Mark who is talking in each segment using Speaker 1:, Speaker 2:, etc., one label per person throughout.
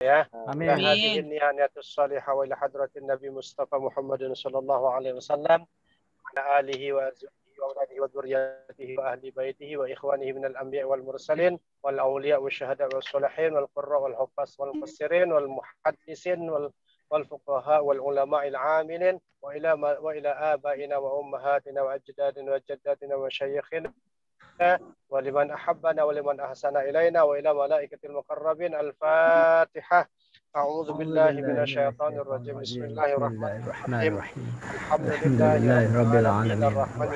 Speaker 1: ya.
Speaker 2: Amin.
Speaker 1: Hadhihi niyyatus salihah wa ila hadratin Nabi Mustafa Muhammadin sallallahu alaihi wasallam wa ala alihi wa azwajihi wa auladihi wa dzurriyyatihi wa ahli baitihi wa ikhwanihi minal anbiya wal mursalin wal awliya wasyuhada was sholihin wal qurra wal huffaz wal mufassirin wal muhaddisin wal fuqaha wal ulama al amilin wa ila abaina wa ummahatina wa ajdadina wa jaddatina wa masyayikhina ولمن أحبنا ولمن أحسن إلينا وإلى ملائكة المقربين. الفاتحة. أعوذ بالله من الشيطان الرجيم. بسم الله الرحمن الرحيم. الحمد لله رب العالمين الرحمن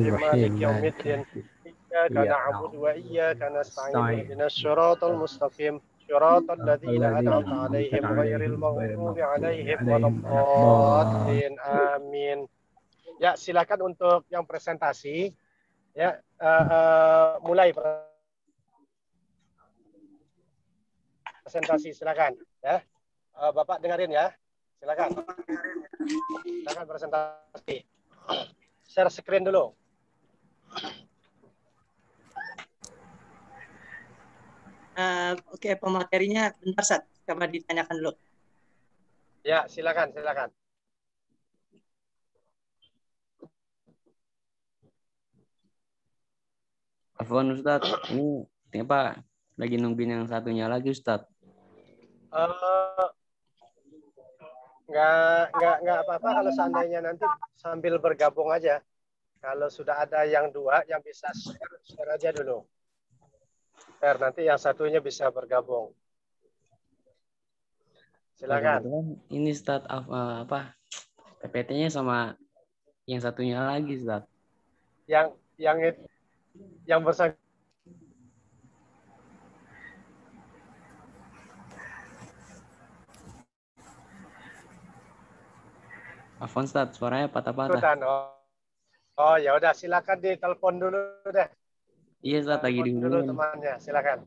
Speaker 1: الرحيم مالك يوم الدين إياك نعبد وإياك نستعين اهدنا الصراط المستقيم صراط الذين أنعمت عليهم غير المغضوب عليهم ولا الضالين. Amin. Ya, silakan untuk yang presentasi. Ya, mulai presentasi, silakan ya. Bapak dengerin ya, silakan presentasi. Share screen dulu.
Speaker 3: Oke, pematerinya bentar Sat, coba ditanyakan dulu.
Speaker 1: Ya, silakan.
Speaker 4: Afwan Ustadz, ini apa? Lagi nungguin yang satunya lagi Ustadz.
Speaker 1: Nggak apa-apa kalau seandainya nanti sambil bergabung aja. Kalau sudah ada yang dua yang bisa share aja dulu. Share, nanti yang satunya bisa bergabung. Silakan.
Speaker 4: Ini Ustadz apa? PPT-nya sama yang satunya lagi Ustadz.
Speaker 1: Yang bersangkutan.
Speaker 4: Afwan Ustadz, suaranya patah-patah.
Speaker 1: Oh ya udah, silakan ditelepon dulu deh.
Speaker 4: Iya Ustadz, lagi
Speaker 1: dulu temannya, silakan.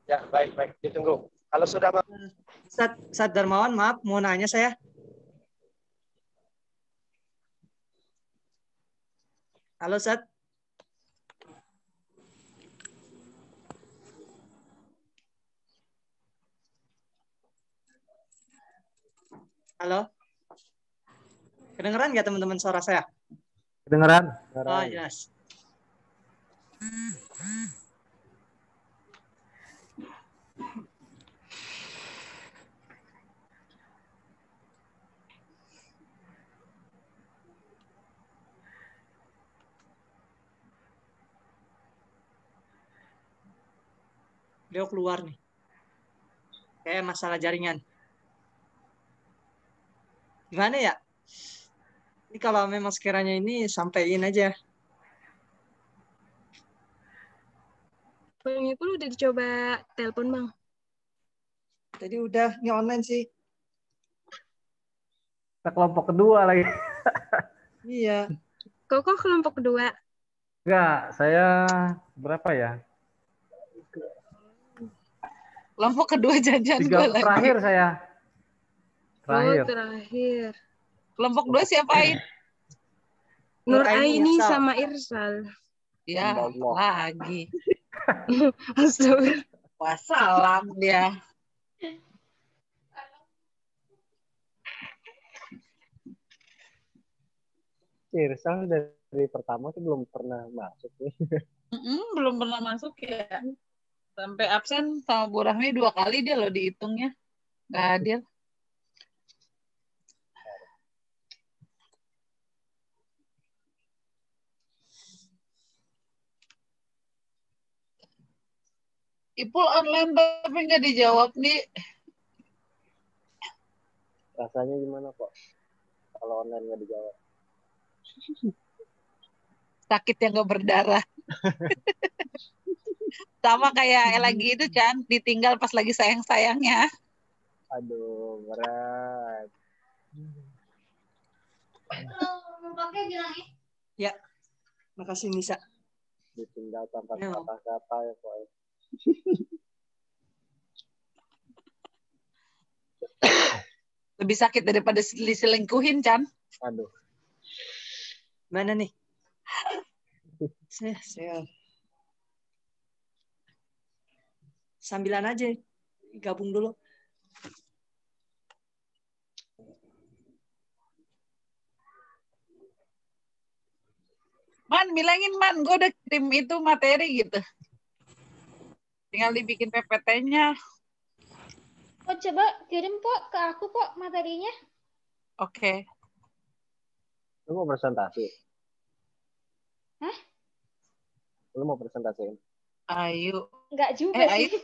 Speaker 1: Ya, baik, ditunggu. Kalau sudah
Speaker 3: Ustadz Darmawan, maaf mau nanya saya. Halo Ustadz. Halo. Kedengeran nggak teman-teman suara saya?
Speaker 2: Kedengeran.
Speaker 3: Oh, yes. Beliau keluar nih. Kayak masalah jaringan. Gimana ya? Ini kalau memang sekiranya ini sampaiin aja.
Speaker 5: Bang Ipul udah dicoba telepon Bang?
Speaker 3: Tadi udah, ini online sih.
Speaker 2: Kita kelompok kedua lagi.
Speaker 3: Iya.
Speaker 5: Kok kelompok kedua?
Speaker 2: Enggak, saya berapa ya?
Speaker 6: Kelompok kedua jajan
Speaker 2: 3
Speaker 6: gue lagi.
Speaker 2: Terakhir saya.
Speaker 5: Terakhir.
Speaker 6: Kelompok 2 siapain?
Speaker 5: Nur Aini sama Irsal.
Speaker 6: Ya, lagi.
Speaker 5: Astagfirullah.
Speaker 6: Wassalam dia.
Speaker 2: Irsal dari pertama tuh belum pernah masuk nih.
Speaker 6: Belum pernah masuk ya. Sampai absen sama Bu Rahmi 2 kali dia loh dihitungnya. Nggak hadir. Ipul online tapi nggak dijawab nih.
Speaker 2: Rasanya gimana kok? Kalau online nggak dijawab?
Speaker 6: Sakit yang nggak berdarah. Sama kayak lagi itu Chan, ditinggal pas lagi sayang-sayangnya.
Speaker 2: Aduh, berat.
Speaker 3: Pakai bilang ya. Makasih Nisa.
Speaker 2: Ditinggal tanpa kata-kata ya kok.
Speaker 6: Lebih sakit daripada diselingkuhin Chan.
Speaker 2: Aduh.
Speaker 3: Mana nih? Saya sambilan aja. gabung dulu.
Speaker 6: Man, bilangin Man, gue udah kirim itu materi gitu. Tinggal dibikin PPT-nya.
Speaker 7: Oh, coba kirim kok ke aku kok materinya.
Speaker 6: Oke.
Speaker 2: Lu mau presentasi?
Speaker 7: Hah?
Speaker 2: Lu mau presentasiin?
Speaker 6: Ayo.
Speaker 7: Enggak juga
Speaker 6: Ayo.
Speaker 7: sih.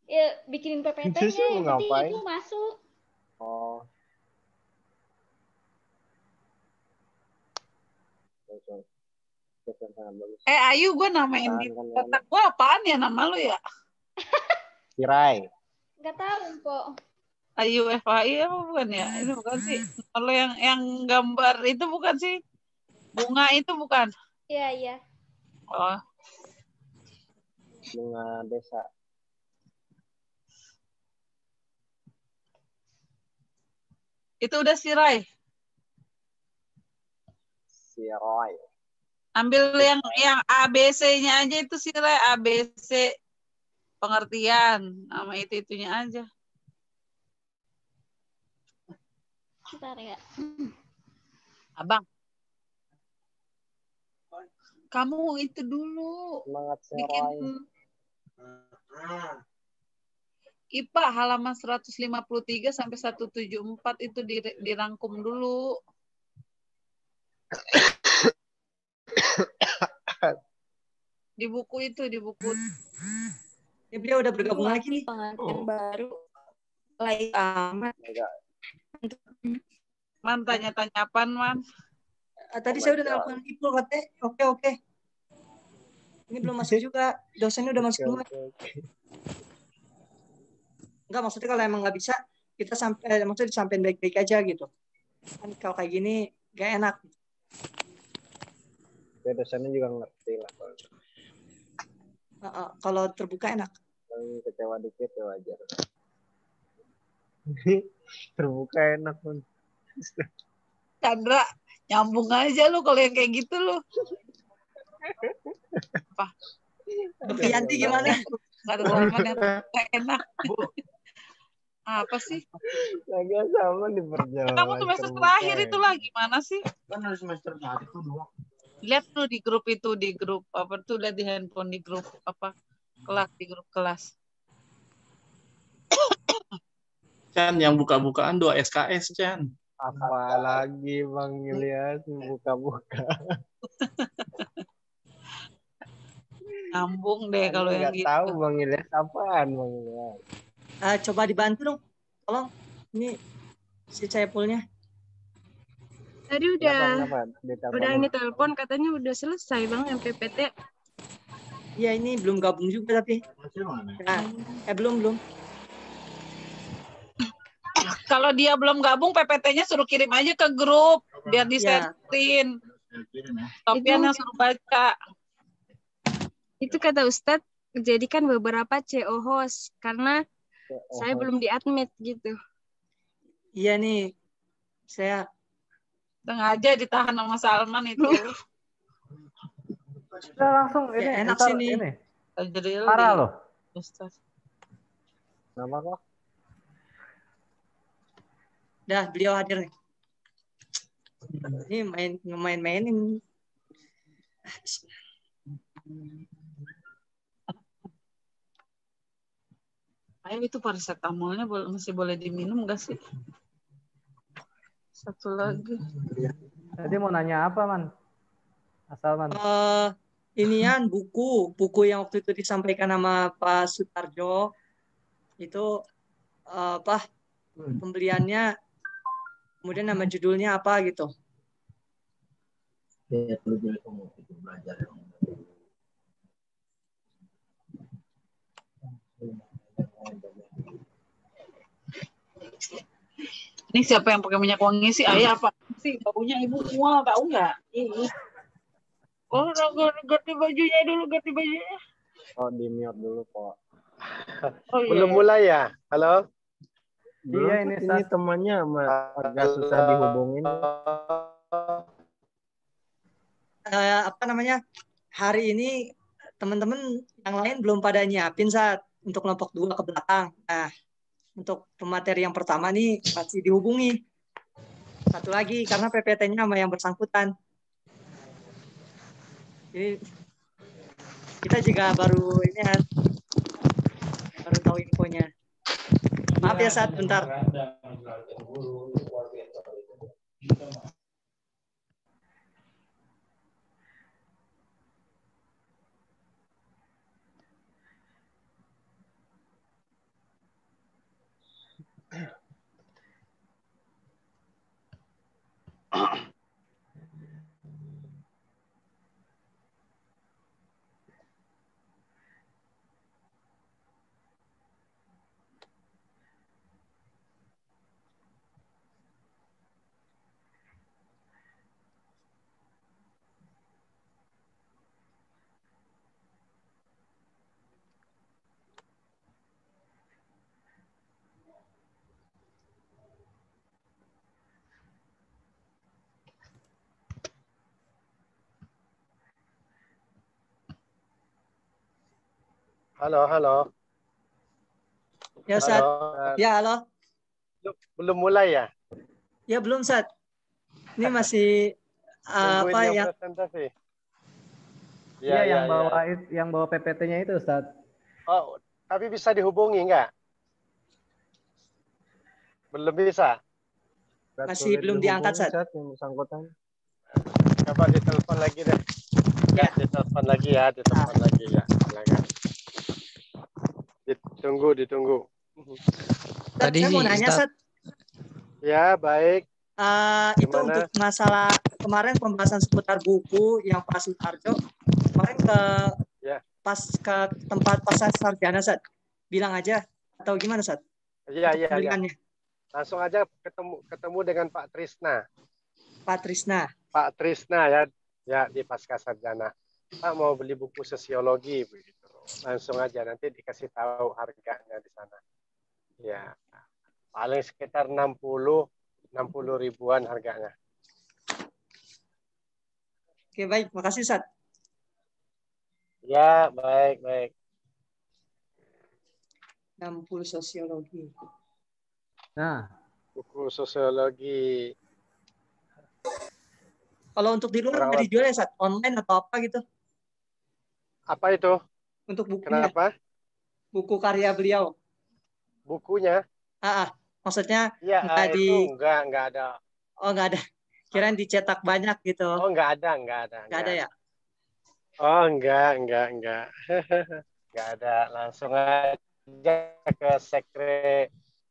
Speaker 7: Ya, bikinin PPT-nya,
Speaker 2: Terus lu
Speaker 7: yang penting
Speaker 2: ngapain?
Speaker 7: itu masuk.
Speaker 2: Oh. Terus. Bagus.
Speaker 6: Ayu, gue namain di
Speaker 2: Kan,
Speaker 6: kotak gue apaan ya nama lu ya?
Speaker 2: Kirai.
Speaker 7: Enggak tahu kok.
Speaker 6: Ayu FAI apa bukan ya? Itu bukan sih. Kalau yang gambar itu bukan sih? Bunga itu bukan?
Speaker 7: Iya, iya.
Speaker 6: Oh,
Speaker 2: Bunga desa.
Speaker 6: itu udah Sirai.
Speaker 2: Si Roy.
Speaker 6: Ambil yang ABC-nya aja itu Sirai, ABC pengertian. Nama itunya aja.
Speaker 7: Bentar ya.
Speaker 6: Abang. Kamu itu dulu.
Speaker 2: Semangat si
Speaker 6: Bikin
Speaker 2: Roy.
Speaker 6: IPA halaman 153 sampai 174 itu dirangkum dulu. Di buku itu, di buku.
Speaker 3: Ya, beliau udah bergabung lagi nih.
Speaker 5: Pengantin baru. Lagi amat.
Speaker 6: Man, tanya-tanya apaan, Man?
Speaker 3: Tadi saya udah telepon Ipul katanya. Oke. Ini belum masuk juga. Dosennya udah masuk semua. Enggak, maksudnya kalau emang nggak bisa, kita maksudnya disampaikan baik-baik aja gitu. Kan kalau kayak gini gak enak.
Speaker 2: Ya dosennya juga ngerti lah.
Speaker 3: Kalau terbuka enak.
Speaker 2: Kalau kecewa dikit ya wajar. Terbuka enak pun.
Speaker 6: Chandra, nyambung aja lu kalau yang kayak gitu lu. Apa?
Speaker 3: Yanti gimana?
Speaker 6: Gak ada teman yang gak enak. Apa sih?
Speaker 2: Lagi sama di perjalanan.
Speaker 6: Kamu semester terakhir itu lah gimana sih?
Speaker 1: Kan harus semester 1 doang.
Speaker 6: Lihat tuh di grup itu, di grup apa tuh, lihat di handphone, di grup apa kelas, di grup kelas.
Speaker 8: Chan, yang buka-bukaan 2 SKS, Chan.
Speaker 2: Apa lagi Bang Ilyas buka-buka.
Speaker 6: Nyambung deh kalau yang
Speaker 2: nggak
Speaker 6: gitu.
Speaker 2: tahu Bang Ilyas apaan Bang Ilyas.
Speaker 3: Coba dibantu dong. Tolong. Ini si Caipulnya.
Speaker 5: Tadi udah
Speaker 2: Kenapa?
Speaker 5: ini telepon katanya udah selesai Bang yang PPT.
Speaker 3: Iya, ini belum gabung juga tapi. Nah, belum.
Speaker 6: Kalau dia belum gabung, PPT-nya suruh kirim aja ke grup biar disetin. Sofian yang suruh baca.
Speaker 5: Itu kata Ustadz, jadikan beberapa CO host karena saya belum di-admit gitu.
Speaker 3: Iya nih, saya
Speaker 6: sengaja ditahan sama Salman itu.
Speaker 2: Udah langsung ini
Speaker 3: enak sih nih.
Speaker 2: Parah loh.
Speaker 6: Ustaz.
Speaker 2: Kenapa kok?
Speaker 3: Dah, beliau hadir nih. Ini main-mainin.
Speaker 6: Ayo itu paracetamolnya masih boleh diminum nggak sih? Satu lagi.
Speaker 2: Tadi mau nanya apa, Man? Asal, Man.
Speaker 3: Inian buku yang waktu itu disampaikan sama Pak Sutarjo itu pembeliannya, kemudian nama judulnya apa gitu.
Speaker 6: Ini siapa yang pakai minyak wangi sih? Ayah apa sih? Baunya ibu mual, tahu nggak? Oh, ganti bajunya dulu, ganti bajunya.
Speaker 2: Oh, di mute dulu kok.
Speaker 6: Oh, iya.
Speaker 1: Belum mulai ya? Halo?
Speaker 2: Iya, ini temannya agak susah dihubungin.
Speaker 3: Apa namanya? Hari ini teman-teman yang lain belum pada nyiapin saat untuk kelompok 2 ke belakang. Nah, untuk pemateri yang pertama nih pasti dihubungi. Satu lagi karena PPT-nya sama yang bersangkutan. Jadi kita juga baru ini kan, baru tahu infonya. Maaf ya Sat, bentar.
Speaker 1: Halo, halo.
Speaker 3: Ya Sat.
Speaker 1: Halo.
Speaker 3: Ya halo.
Speaker 1: Belum mulai ya?
Speaker 3: Ya belum Sat. Ini masih
Speaker 1: Tungguin
Speaker 3: apa
Speaker 1: yang
Speaker 3: yang
Speaker 1: presentasi.
Speaker 2: Iya, yang bawa PPT-nya itu, Ustaz.
Speaker 1: Oh, tapi bisa dihubungi nggak? Belum bisa.
Speaker 3: masih belum diangkat Sat.
Speaker 2: Yang bersangkutan.
Speaker 1: Coba ditelepon lagi deh. Ya, ditelepon lagi ya, ditelepon lagi ya. Silakan. Ditunggu.
Speaker 3: Sat, saya mau nanya Sat.
Speaker 1: Ya, baik.
Speaker 3: Itu untuk masalah kemarin pembahasan seputar buku yang Pak Sutarjo kemarin pas ke tempat pasar sarjana Sat. Bilang aja atau gimana Sat?
Speaker 1: Iya. Langsung aja ketemu dengan Pak Trisna. Pak Trisna ya. Ya, di Pasca Sarjana. Pak mau beli buku sosiologi begitu. Langsung aja nanti dikasih tahu harganya di sana. Ya. Paling sekitar 60 ribuan harganya.
Speaker 3: Oke, baik. Makasih Sat.
Speaker 1: Ya, baik.
Speaker 3: 60 sosiologi.
Speaker 2: Nah,
Speaker 1: buku sosiologi.
Speaker 3: Kalau untuk di luar nggak dijual ya Sat? Online atau apa gitu?
Speaker 1: Apa itu?
Speaker 3: Untuk bukunya.
Speaker 1: Kenapa?
Speaker 3: Buku karya beliau.
Speaker 1: Bukunya?
Speaker 3: Maksudnya
Speaker 1: ya, enggak ada.
Speaker 3: Oh, enggak ada. Kirain dicetak banyak gitu.
Speaker 1: Oh, enggak ada.
Speaker 3: Enggak ada ya?
Speaker 1: Oh, enggak. Enggak ada. Langsung aja ke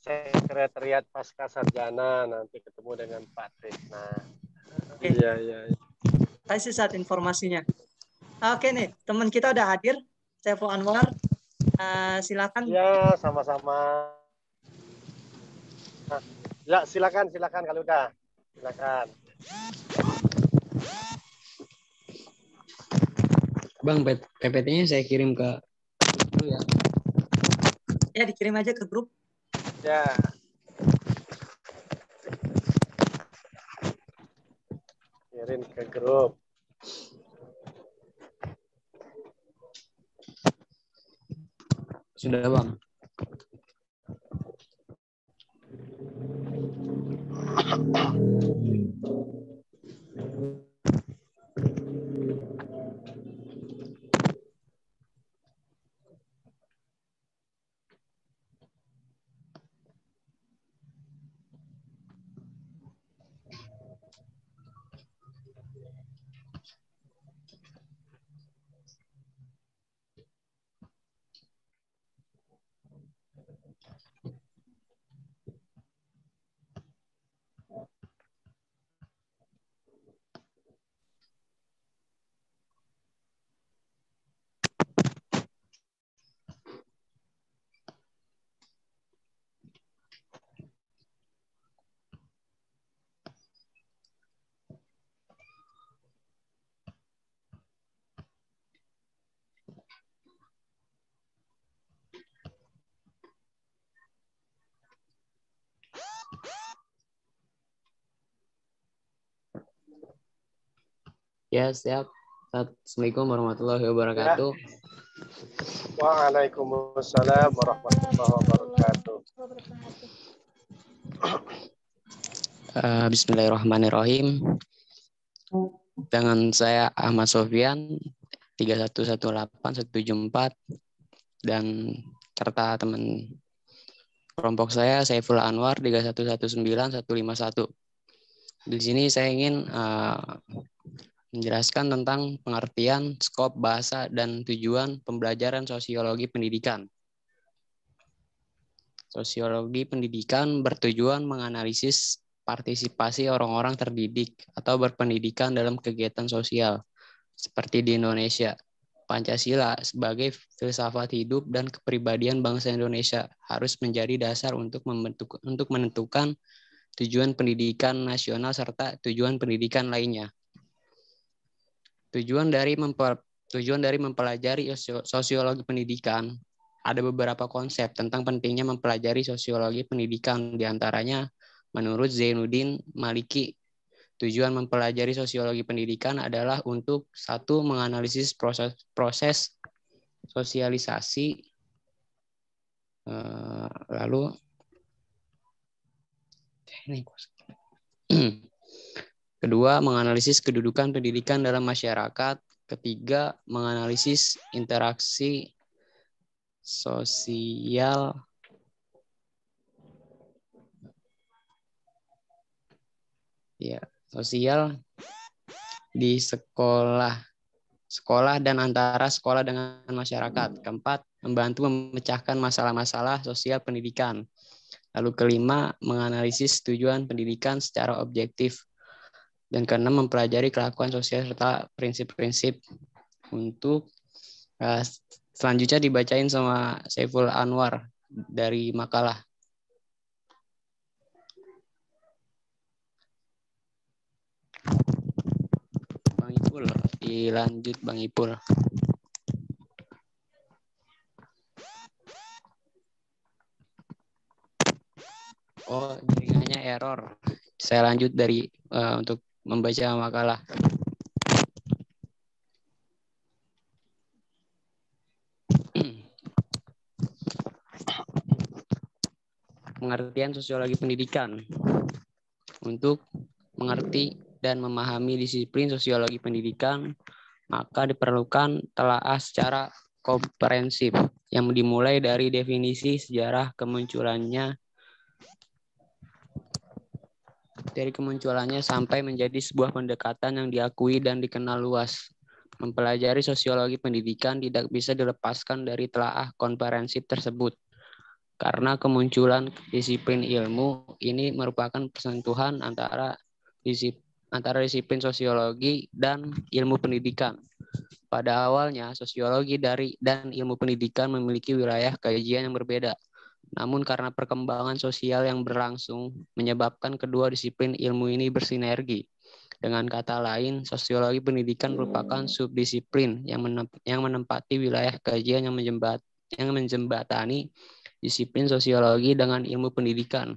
Speaker 1: Sekretariat Pasca Sarjana, nanti ketemu dengan Pak Trisna. Iya.
Speaker 3: Kasih Sat informasinya. Oke nih, teman kita udah hadir. Saiful Anwar. Silakan.
Speaker 1: Ya, sama-sama. Ya, silakan kalau udah. Silakan.
Speaker 4: Bang, PPT-nya saya kirim ke dulu ya.
Speaker 3: Ya, dikirim aja ke grup.
Speaker 1: Ya. Kirim ke grup.
Speaker 4: Sudah, Bang. Ya, siap. Assalamualaikum warahmatullahi wabarakatuh.
Speaker 1: Waalaikumsalam warahmatullahi wabarakatuh.
Speaker 4: Bismillahirrahmanirrahim. Dengan saya Ahmad Sofyan 3118174 dan serta teman kelompok saya Saiful Anwar 3119151. Di sini saya ingin menjelaskan tentang pengertian, skop, bahasa, dan tujuan pembelajaran sosiologi pendidikan. Sosiologi pendidikan bertujuan menganalisis partisipasi orang-orang terdidik atau berpendidikan dalam kegiatan sosial, seperti di Indonesia. Pancasila sebagai filsafat hidup dan kepribadian bangsa Indonesia harus menjadi dasar untuk menentukan tujuan pendidikan nasional serta tujuan pendidikan lainnya. Tujuan dari mempelajari sosiologi pendidikan, ada beberapa konsep tentang pentingnya mempelajari sosiologi pendidikan, diantaranya menurut Zainuddin Maliki. Tujuan mempelajari sosiologi pendidikan adalah untuk satu, menganalisis proses sosialisasi, lalu kedua, menganalisis kedudukan pendidikan dalam masyarakat, ketiga, menganalisis interaksi sosial di sekolah dan antara sekolah dengan masyarakat. Keempat, membantu memecahkan masalah-masalah sosial pendidikan. Lalu kelima, menganalisis tujuan pendidikan secara objektif. Dan keenam, mempelajari kelakuan sosial serta prinsip-prinsip. Untuk selanjutnya dibacain sama Saiful Anwar dari makalah. Bang Ipul, dilanjut Bang Ipul. Oh, jaringannya error. Saya lanjut dari untuk membaca makalah. Pengertian sosiologi pendidikan. Untuk mengerti dan memahami disiplin sosiologi pendidikan, maka diperlukan telaah secara komprehensif yang dimulai dari definisi sejarah kemunculannya sampai menjadi sebuah pendekatan yang diakui dan dikenal luas. Mempelajari sosiologi pendidikan tidak bisa dilepaskan dari telaah komprehensif tersebut. Karena kemunculan disiplin ilmu ini merupakan persentuhan antara disiplin sosiologi dan ilmu pendidikan. Pada awalnya, sosiologi dan ilmu pendidikan memiliki wilayah kajian yang berbeda. Namun karena perkembangan sosial yang berlangsung, menyebabkan kedua disiplin ilmu ini bersinergi. Dengan kata lain, sosiologi pendidikan merupakan subdisiplin yang menempati wilayah kajian yang menjembatani disiplin sosiologi dengan ilmu pendidikan.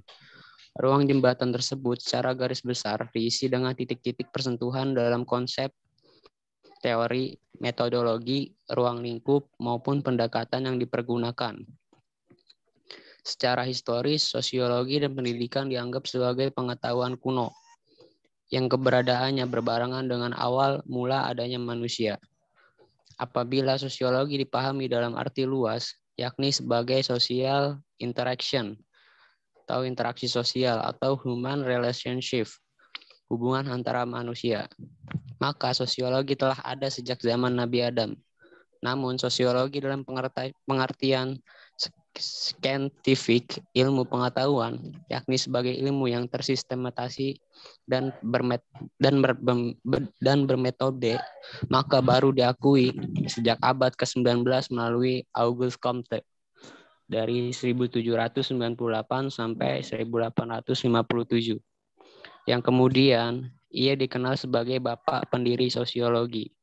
Speaker 4: Ruang jembatan tersebut secara garis besar diisi dengan titik-titik persentuhan dalam konsep, teori, metodologi, ruang lingkup, maupun pendekatan yang dipergunakan. Secara historis, sosiologi dan pendidikan dianggap sebagai pengetahuan kuno, yang keberadaannya berbarengan dengan awal mula adanya manusia. Apabila sosiologi dipahami dalam arti luas, yakni sebagai social interaction, atau interaksi sosial, atau human relationship, hubungan antara manusia, maka sosiologi telah ada sejak zaman Nabi Adam. Namun sosiologi dalam pengertian scientific, ilmu pengetahuan, yakni sebagai ilmu yang tersistematisasi dan bermetode, maka baru diakui sejak abad ke-19 melalui Auguste Comte dari 1798 sampai 1857, yang kemudian ia dikenal sebagai bapak pendiri sosiologi.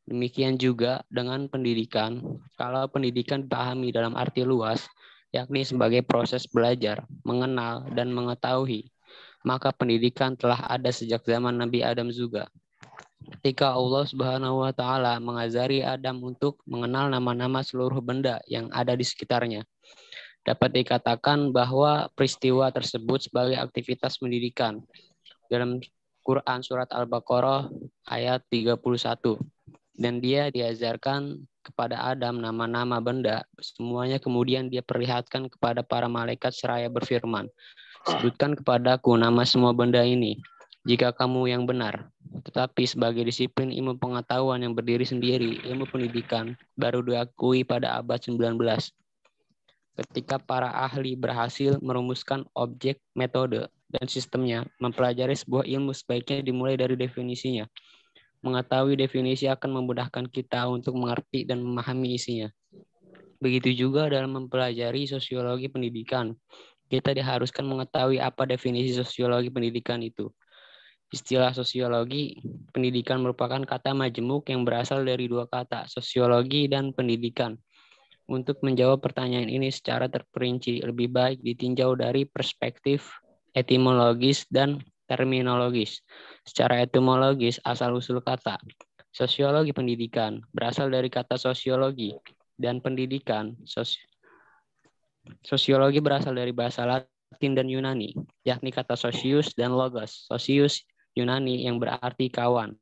Speaker 4: Demikian juga dengan pendidikan. Kalau pendidikan dipahami dalam arti luas, yakni sebagai proses belajar, mengenal, dan mengetahui, maka pendidikan telah ada sejak zaman Nabi Adam juga. Ketika Allah Subhanahu wa Ta'ala mengajari Adam untuk mengenal nama-nama seluruh benda yang ada di sekitarnya, Dapat dikatakan bahwa peristiwa tersebut sebagai aktivitas pendidikan. Dalam Quran Surat Al-Baqarah ayat 31. Dan dia diajarkan kepada Adam nama-nama benda, semuanya kemudian dia perlihatkan kepada para malaikat seraya berfirman, sebutkan kepadaku nama semua benda ini, jika kamu yang benar. Tetapi sebagai disiplin ilmu pengetahuan yang berdiri sendiri, ilmu pendidikan baru diakui pada abad 19. Ketika para ahli berhasil merumuskan objek, metode, dan sistemnya, mempelajari sebuah ilmu sebaiknya dimulai dari definisinya. Mengetahui definisi akan memudahkan kita untuk mengerti dan memahami isinya. Begitu juga dalam mempelajari sosiologi pendidikan. Kita diharuskan mengetahui apa definisi sosiologi pendidikan itu. Istilah sosiologi pendidikan merupakan kata majemuk yang berasal dari dua kata, sosiologi dan pendidikan. Untuk menjawab pertanyaan ini secara terperinci, lebih baik ditinjau dari perspektif etimologis dan terminologis. Secara etimologis, asal-usul kata sosiologi pendidikan berasal dari kata sosiologi dan pendidikan. Sosiologi berasal dari bahasa Latin dan Yunani, yakni kata socius dan logos. Socius Yunani yang berarti kawan,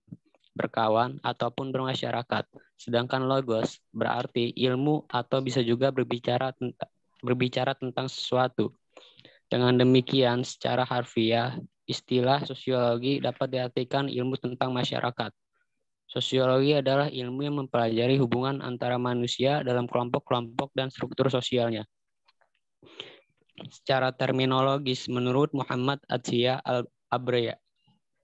Speaker 4: berkawan, ataupun bermasyarakat. Sedangkan logos berarti ilmu atau bisa juga berbicara tentang sesuatu. Dengan demikian, secara harfiah, istilah sosiologi dapat diartikan ilmu tentang masyarakat. Sosiologi adalah ilmu yang mempelajari hubungan antara manusia dalam kelompok-kelompok dan struktur sosialnya. Secara terminologis, menurut Muhammad Atiyah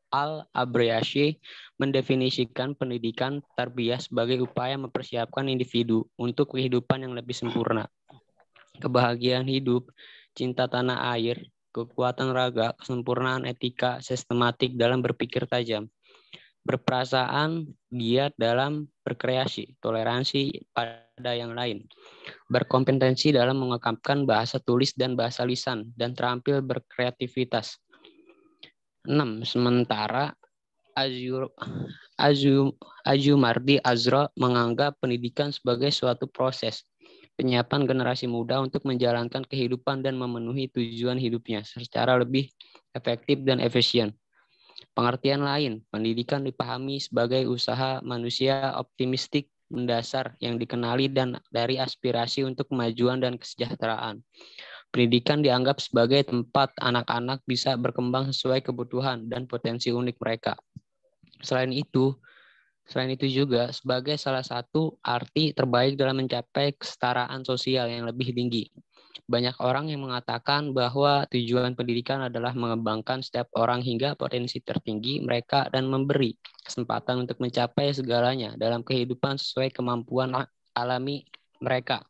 Speaker 4: Al-Abryashi mendefinisikan pendidikan tarbiyah sebagai upaya mempersiapkan individu untuk kehidupan yang lebih sempurna. Kebahagiaan hidup, cinta tanah air, kekuatan raga, kesempurnaan etika, sistematik dalam berpikir tajam, berperasaan, giat dalam berkreasi, toleransi pada yang lain, berkompetensi dalam mengungkapkan bahasa tulis dan bahasa lisan, dan terampil berkreativitas. 6. Sementara Azumardi Azra menganggap pendidikan sebagai suatu proses penyiapan generasi muda untuk menjalankan kehidupan dan memenuhi tujuan hidupnya secara lebih efektif dan efisien. Pengertian lain, pendidikan dipahami sebagai usaha manusia optimistik mendasar yang dikenali dan dari aspirasi untuk kemajuan dan kesejahteraan. Pendidikan dianggap sebagai tempat anak-anak bisa berkembang sesuai kebutuhan dan potensi unik mereka. Selain itu juga sebagai salah satu arti terbaik dalam mencapai kesetaraan sosial yang lebih tinggi. Banyak orang yang mengatakan bahwa tujuan pendidikan adalah mengembangkan setiap orang hingga potensi tertinggi mereka dan memberi kesempatan untuk mencapai segalanya dalam kehidupan sesuai kemampuan alami mereka.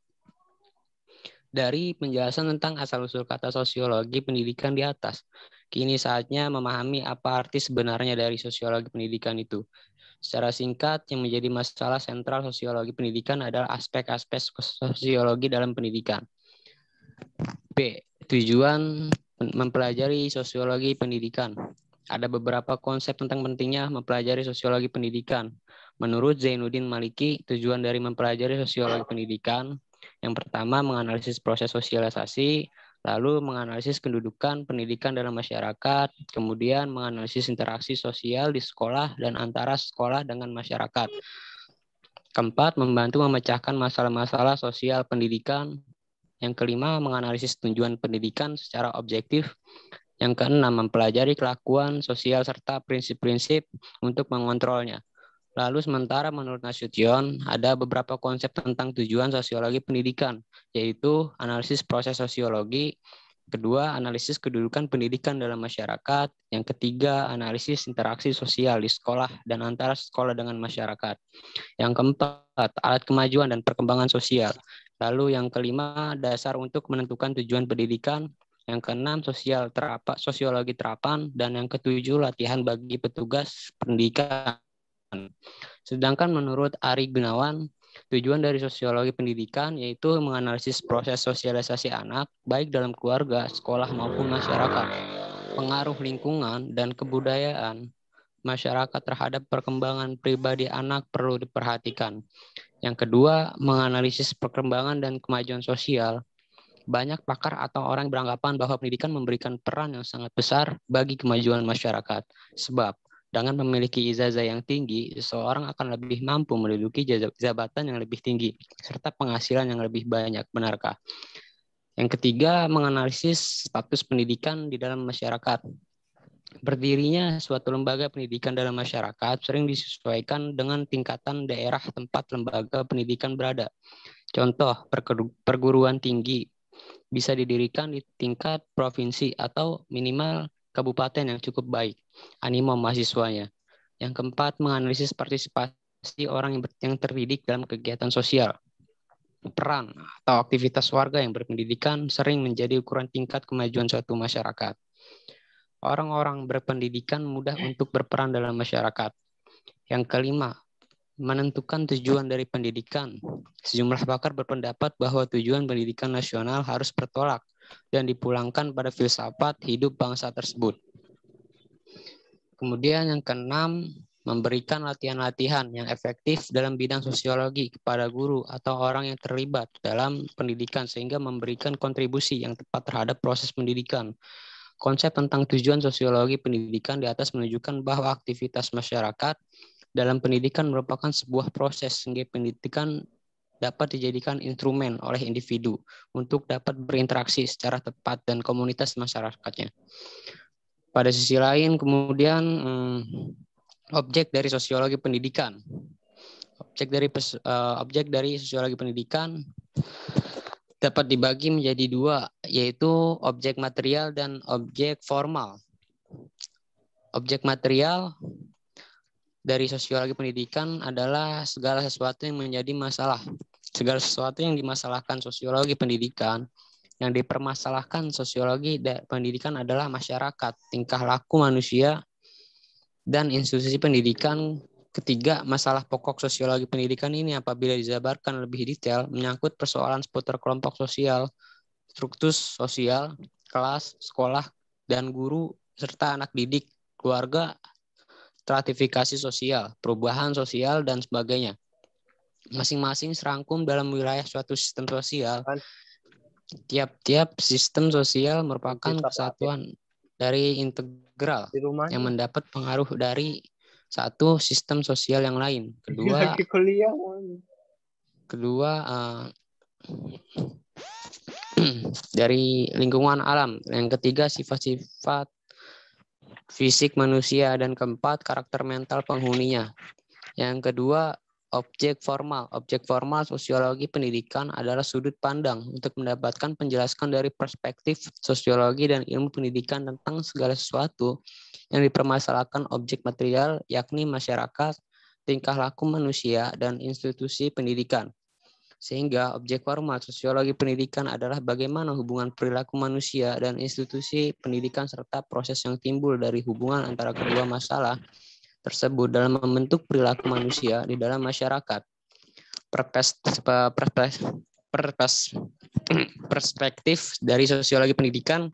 Speaker 4: Dari penjelasan tentang asal-usul kata sosiologi pendidikan di atas, kini saatnya memahami apa arti sebenarnya dari sosiologi pendidikan itu. Secara singkat, yang menjadi masalah sentral sosiologi pendidikan adalah aspek-aspek sosiologi dalam pendidikan. B. Tujuan mempelajari sosiologi pendidikan. Ada beberapa konsep tentang pentingnya mempelajari sosiologi pendidikan. Menurut Zainuddin Maliki, tujuan dari mempelajari sosiologi pendidikan yang pertama, menganalisis proses sosialisasi, lalu menganalisis kedudukan pendidikan dalam masyarakat, kemudian menganalisis interaksi sosial di sekolah dan antara sekolah dengan masyarakat. Keempat, membantu memecahkan masalah-masalah sosial pendidikan. Yang kelima, menganalisis tujuan pendidikan secara objektif. Yang keenam, mempelajari kelakuan sosial serta prinsip-prinsip untuk mengontrolnya. Lalu sementara menurut Nasution, ada beberapa konsep tentang tujuan sosiologi pendidikan, yaitu analisis proses sosiologi, kedua, analisis kedudukan pendidikan dalam masyarakat, yang ketiga, analisis interaksi sosial di sekolah dan antara sekolah dengan masyarakat, yang keempat, alat kemajuan dan perkembangan sosial, lalu yang kelima, dasar untuk menentukan tujuan pendidikan, yang keenam, sosiologi terapan, dan yang ketujuh, latihan bagi petugas pendidikan. Sedangkan menurut Ari Gunawan, tujuan dari sosiologi pendidikan yaitu menganalisis proses sosialisasi anak, baik dalam keluarga, sekolah, maupun masyarakat, pengaruh lingkungan, dan kebudayaan masyarakat terhadap perkembangan pribadi anak perlu diperhatikan. Yang kedua, menganalisis perkembangan dan kemajuan sosial Banyak pakar atau orang yang beranggapan bahwa pendidikan memberikan peran yang sangat besar bagi kemajuan masyarakat. Sebab dengan memiliki ijazah yang tinggi, seseorang akan lebih mampu menduduki jabatan yang lebih tinggi, serta penghasilan yang lebih banyak. Benarkah? Yang ketiga, menganalisis status pendidikan di dalam masyarakat. Berdirinya suatu lembaga pendidikan dalam masyarakat sering disesuaikan dengan tingkatan daerah tempat lembaga pendidikan berada. Contoh, perguruan tinggi bisa didirikan di tingkat provinsi atau minimal kabupaten yang cukup baik animo mahasiswanya. Yang keempat, menganalisis partisipasi orang yang terdidik dalam kegiatan sosial. Peran atau aktivitas warga yang berpendidikan sering menjadi ukuran tingkat kemajuan suatu masyarakat. Orang-orang berpendidikan mudah untuk berperan dalam masyarakat. Yang kelima, menentukan tujuan dari pendidikan. Sejumlah pakar berpendapat bahwa tujuan pendidikan nasional harus bertolak dan dipulangkan pada filsafat hidup bangsa tersebut. Kemudian yang keenam, memberikan latihan-latihan yang efektif dalam bidang sosiologi kepada guru atau orang yang terlibat dalam pendidikan sehingga memberikan kontribusi yang tepat terhadap proses pendidikan. Konsep tentang tujuan sosiologi pendidikan di atas menunjukkan bahwa aktivitas masyarakat dalam pendidikan merupakan sebuah proses sehingga pendidikan dapat dijadikan instrumen oleh individu untuk dapat berinteraksi secara tepat dan komunitas masyarakatnya. Pada sisi lain, kemudian objek dari sosiologi pendidikan. Objek dari sosiologi pendidikan dapat dibagi menjadi dua, yaitu objek material dan objek formal. Objek material dari sosiologi pendidikan adalah segala sesuatu yang menjadi masalah. Segala sesuatu yang dimasalahkan sosiologi pendidikan, yang dipermasalahkan sosiologi pendidikan adalah masyarakat, tingkah laku manusia, dan institusi pendidikan. Ketiga, masalah pokok sosiologi pendidikan ini apabila dijabarkan lebih detail menyangkut persoalan seputar kelompok sosial, struktur sosial, kelas, sekolah, dan guru, serta anak didik, keluarga, stratifikasi sosial, perubahan sosial, dan sebagainya. Masing-masing serangkum dalam wilayah suatu sistem sosial. Tiap-tiap sistem sosial merupakan kesatuan dari integral yang mendapat pengaruh dari satu sistem sosial yang lain. Kedua dari lingkungan alam. Yang ketiga, sifat-sifat fisik manusia. Dan keempat, karakter mental penghuninya. Yang kedua, objek formal. Objek formal sosiologi pendidikan adalah sudut pandang untuk mendapatkan penjelasan dari perspektif sosiologi dan ilmu pendidikan tentang segala sesuatu yang dipermasalahkan objek material, yakni masyarakat, tingkah laku manusia, dan institusi pendidikan. Sehingga objek formal sosiologi pendidikan adalah bagaimana hubungan perilaku manusia dan institusi pendidikan serta proses yang timbul dari hubungan antara kedua masalah tersebut dalam membentuk perilaku manusia di dalam masyarakat. Perspektif dari sosiologi pendidikan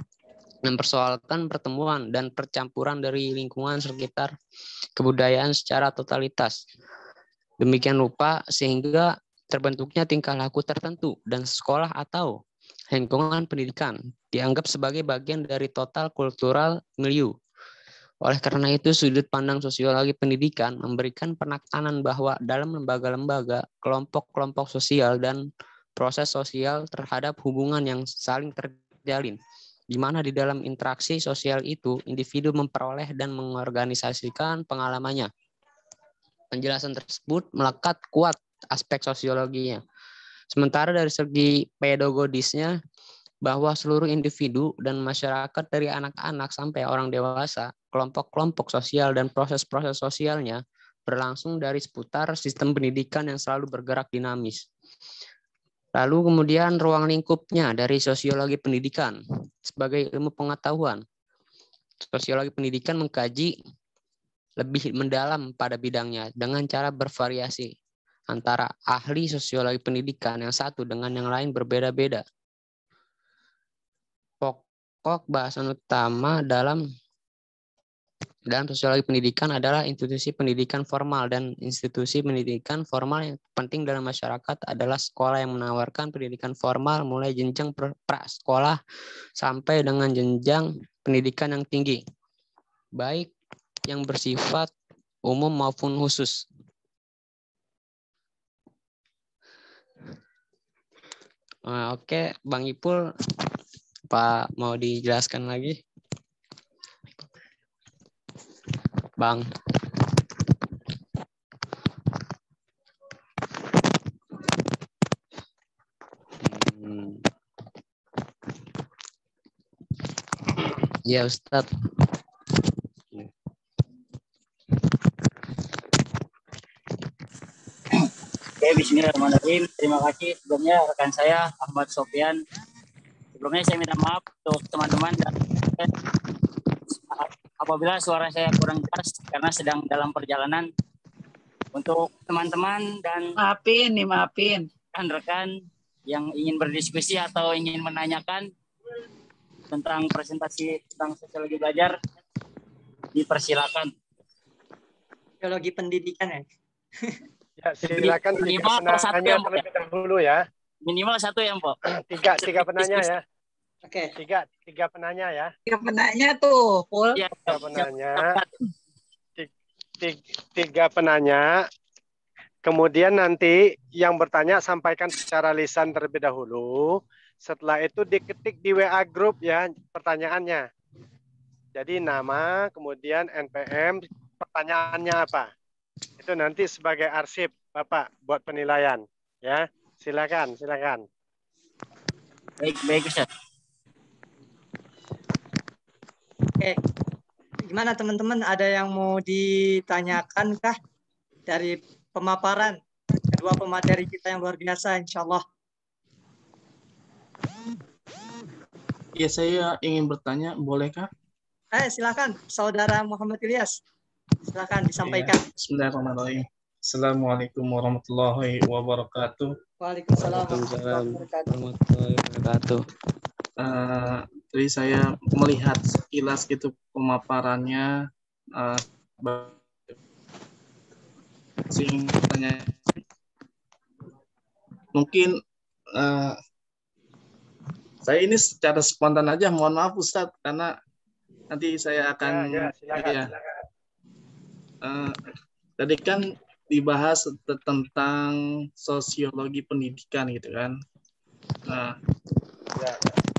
Speaker 4: mempersoalkan pertemuan dan percampuran dari lingkungan sekitar kebudayaan secara totalitas. Demikian rupa sehingga terbentuknya tingkah laku tertentu dan sekolah atau lingkungan pendidikan dianggap sebagai bagian dari total kultural milieu. Oleh karena itu, sudut pandang sosiologi pendidikan memberikan penekanan bahwa dalam lembaga-lembaga, kelompok-kelompok sosial, dan proses sosial terhadap hubungan yang saling terjalin, di mana di dalam interaksi sosial itu, individu memperoleh dan mengorganisasikan pengalamannya. Penjelasan tersebut melekat kuat aspek sosiologinya. Sementara dari segi pedagogisnya, bahwa seluruh individu dan masyarakat dari anak-anak sampai orang dewasa, kelompok-kelompok sosial dan proses-proses sosialnya berlangsung dari seputar sistem pendidikan yang selalu bergerak dinamis. Lalu kemudian ruang lingkupnya dari sosiologi pendidikan sebagai ilmu pengetahuan. Sosiologi pendidikan mengkaji lebih mendalam pada bidangnya dengan cara bervariasi antara ahli sosiologi pendidikan yang satu dengan yang lain berbeda-beda. Pokok bahasan utama dalam Dalam sosiologi pendidikan adalah institusi pendidikan formal, dan institusi pendidikan formal yang penting dalam masyarakat adalah sekolah yang menawarkan pendidikan formal mulai jenjang prasekolah sampai dengan jenjang pendidikan yang tinggi, baik yang bersifat umum maupun khusus. Oke, Bang Ipul, Pak mau dijelaskan lagi? Bang. Ya, Ustadz.
Speaker 9: Oke, bismillahirrahmanirrahim. Terima kasih sebelumnya rekan saya Ahmad Sofyan. Sebelumnya saya minta maaf untuk teman-teman dan apabila suara saya kurang jelas karena sedang dalam perjalanan. Untuk teman-teman dan maafin rekan-rekan yang ingin berdiskusi atau ingin menanyakan tentang presentasi tentang sosiologi belajar, dipersilakan.
Speaker 3: Sosiologi pendidikan ya.
Speaker 1: Ya, silakan
Speaker 9: minimal
Speaker 1: penanya terlebih dahulu ya.
Speaker 9: Minimal satu ya, Mbok.
Speaker 1: Tiga penanya ya.
Speaker 3: Oke.
Speaker 1: Tiga penanya ya.
Speaker 6: Tiga penanya tuh, Pul.
Speaker 9: Ya,
Speaker 1: tiga penanya. Tiga penanya. Kemudian nanti yang bertanya sampaikan secara lisan terlebih dahulu. Setelah itu diketik di WA group ya pertanyaannya. Jadi nama, kemudian NPM, pertanyaannya apa. Itu nanti sebagai arsip Bapak buat penilaian. Ya, silakan.
Speaker 9: Baik, Ustaz.
Speaker 3: Oke. Gimana teman-teman, ada yang mau ditanyakan kah dari pemaparan kedua pemateri kita yang luar biasa, insya Allah?
Speaker 8: Ya, saya ingin bertanya, bolehkah?
Speaker 3: Silakan, Saudara Muhammad Ilyas. Silakan disampaikan.
Speaker 8: Ya, bismillahirrahmanirrahim. Assalamualaikum warahmatullahi wabarakatuh.
Speaker 3: Waalaikumsalam
Speaker 4: warahmatullahi wabarakatuh.
Speaker 8: Jadi saya melihat sekilas gitu pemaparannya, mungkin saya ini secara spontan aja, mohon maaf Ustadz, karena nanti saya akan silakan. Tadi kan dibahas tentang sosiologi pendidikan gitu kan. Nah,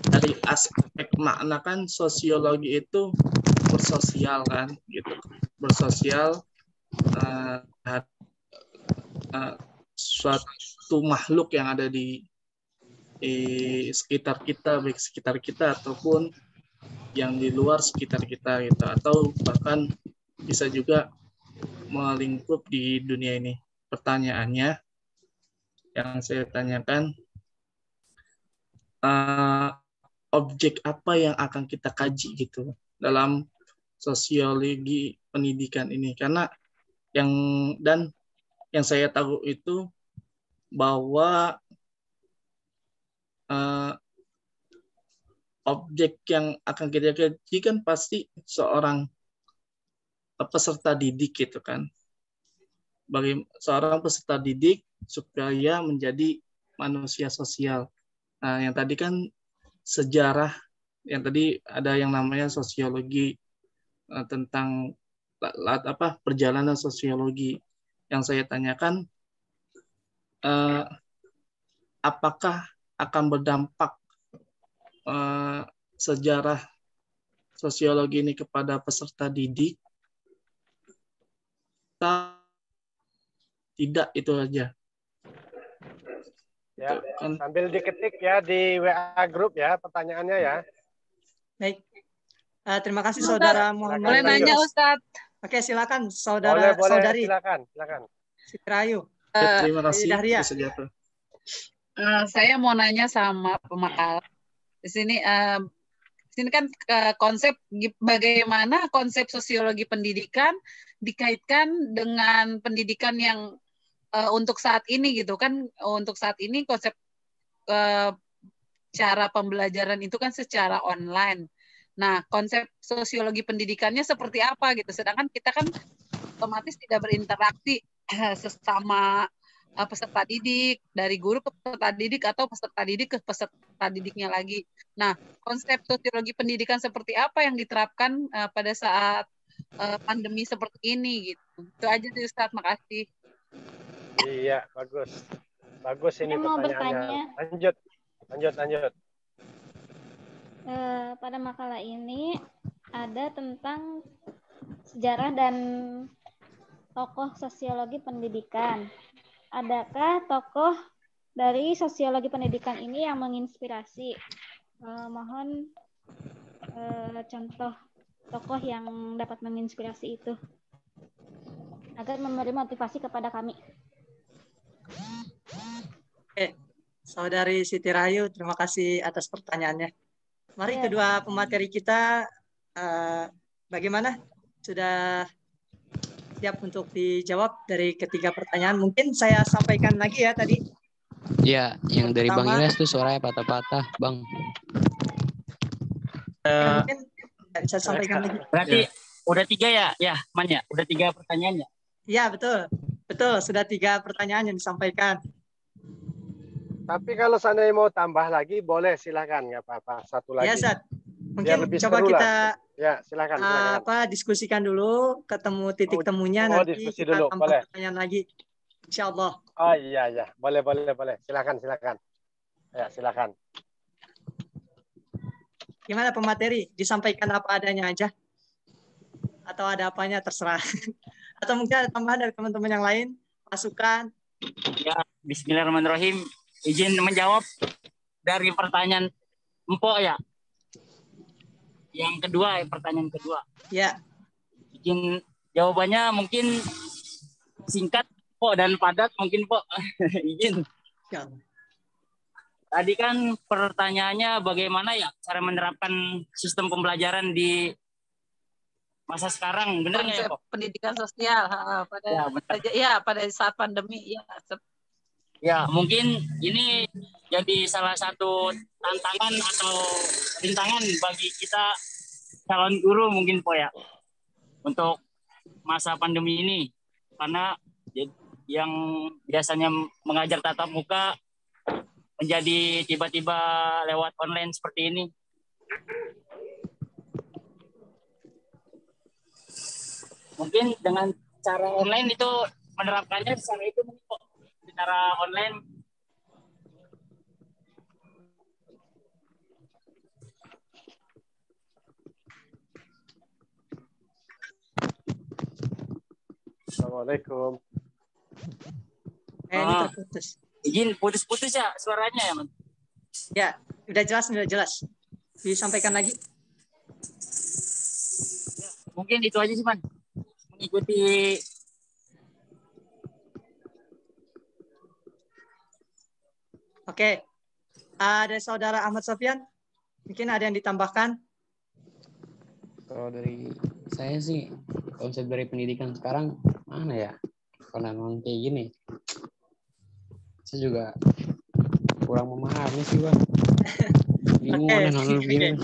Speaker 8: dari aspek makna kan sosiologi itu bersosial kan gitu, bersosial suatu makhluk yang ada di sekitar kita, baik sekitar kita ataupun yang di luar sekitar kita gitu, atau bahkan bisa juga melingkup di dunia ini. Pertanyaannya yang saya tanyakan, objek apa yang akan kita kaji gitu dalam sosiologi pendidikan ini, karena yang saya tahu itu bahwa objek yang akan kita kaji kan pasti seorang peserta didik gitu kan, bagi seorang peserta didik supaya menjadi manusia sosial. Nah, yang tadi kan sejarah, yang tadi ada yang namanya sosiologi tentang perjalanan sosiologi. Yang saya tanyakan, apakah akan berdampak sejarah sosiologi ini kepada peserta didik? Tidak, itu aja.
Speaker 1: Ya, sambil diketik ya di WA group ya pertanyaannya ya.
Speaker 3: Baik. Terima kasih Saudara Muhammad.
Speaker 6: Boleh nanya Ustadz?
Speaker 3: Oke, silakan Saudara.
Speaker 1: Boleh,
Speaker 3: Saudari.
Speaker 1: silakan.
Speaker 3: Sitrayu.
Speaker 8: Terima kasih.
Speaker 6: Saya mau nanya sama pemakaian. Di sini kan konsep bagaimana konsep sosiologi pendidikan dikaitkan dengan pendidikan yang untuk saat ini gitu kan. Untuk saat ini konsep cara pembelajaran itu kan secara online. Nah, konsep sosiologi pendidikannya seperti apa gitu. Sedangkan kita kan otomatis tidak berinteraksi sesama peserta didik, dari guru ke peserta didik atau peserta didik ke peserta didiknya lagi. Nah, konsep sosiologi pendidikan seperti apa yang diterapkan pada saat pandemi seperti ini gitu. Itu aja sih Ustadz, makasih.
Speaker 1: Iya, bagus. Bagus ini pertanyaannya. Lanjut.
Speaker 7: Pada makalah ini ada tentang sejarah dan tokoh sosiologi pendidikan. Adakah tokoh dari sosiologi pendidikan ini yang menginspirasi? Mohon contoh tokoh yang dapat menginspirasi itu agar memberi motivasi kepada kami.
Speaker 3: Oke, Saudari Siti Rahayu, terima kasih atas pertanyaannya. Mari kedua pemateri kita, bagaimana? Sudah siap untuk dijawab dari ketiga pertanyaan? Mungkin saya sampaikan lagi ya tadi.
Speaker 4: Ya, yang dari Bang Ilyas tuh suaranya patah-patah, Bang.
Speaker 3: Mungkin saya sampaikan lagi.
Speaker 9: Berarti udah 3 ya? Ya, Man ya? Udah 3 pertanyaannya?
Speaker 3: Iya, betul. Betul, sudah 3 pertanyaan yang disampaikan.
Speaker 1: Tapi kalau seandainya mau tambah lagi, boleh silakan, nggak apa-apa. Satu lagi.
Speaker 3: Ya, Zat. Mungkin coba kita
Speaker 1: silakan.
Speaker 3: Diskusikan dulu, ketemu titik temunya, nanti kita
Speaker 1: dulu.
Speaker 3: tambah
Speaker 1: Boleh.
Speaker 3: pertanyaan lagi. Insya Allah.
Speaker 1: Oh iya. Boleh. Silakan. Ya, silakan.
Speaker 3: Gimana pemateri? Disampaikan apa adanya aja? Atau ada apanya, terserah. Atau mungkin ada tambahan dari teman-teman yang lain? Masukan?
Speaker 9: Ya, bismillahirrahmanirrahim. Izin menjawab dari pertanyaan Mpok ya. Yang kedua, pertanyaan kedua.
Speaker 3: Ya.
Speaker 9: Izin jawabannya mungkin singkat, Pok, dan padat mungkin, Pok. Izin.
Speaker 3: Ya.
Speaker 9: Tadi kan pertanyaannya bagaimana ya cara menerapkan sistem pembelajaran di masa sekarang, benar nggak ya, Pok?
Speaker 6: Pendidikan sosial pada saat pandemi ya.
Speaker 9: Ya, mungkin ini jadi salah satu tantangan atau rintangan bagi kita calon guru mungkin, Po ya, untuk masa pandemi ini. Karena yang biasanya mengajar tatap muka menjadi tiba-tiba lewat online seperti ini. Mungkin dengan cara online itu menerapkannya secara itu mungkin secara online.
Speaker 1: Assalamualaikum.
Speaker 3: Ini terputus.
Speaker 9: Izin putus-putus ya suaranya ya, Man?
Speaker 3: Ya, udah jelas. Disampaikan lagi.
Speaker 9: Ya, mungkin itu aja sih, Man. Mengikuti
Speaker 3: Oke. Ada Saudara Ahmad Sofyan. Mungkin ada yang ditambahkan?
Speaker 4: Kalau dari saya sih, konsep dari pendidikan sekarang mana ya? Kalau memang kayak gini, saya juga kurang memahami sih, Bang. Bingung begini.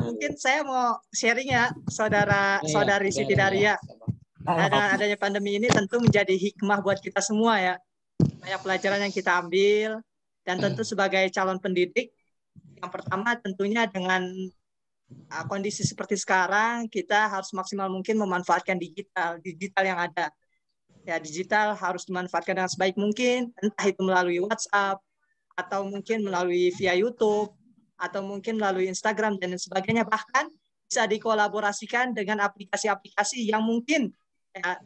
Speaker 3: Mungkin saya mau sharing ya, Saudari Siti Daria. Adanya pandemi ini tentu menjadi hikmah buat kita semua ya. Banyak pelajaran yang kita ambil, dan tentu sebagai calon pendidik, yang pertama tentunya dengan kondisi seperti sekarang, kita harus maksimal mungkin memanfaatkan digital yang ada. Ya, digital harus dimanfaatkan dengan sebaik mungkin, entah itu melalui WhatsApp, atau mungkin melalui via YouTube, atau mungkin melalui Instagram, dan sebagainya. Bahkan bisa dikolaborasikan dengan aplikasi-aplikasi yang mungkin ya,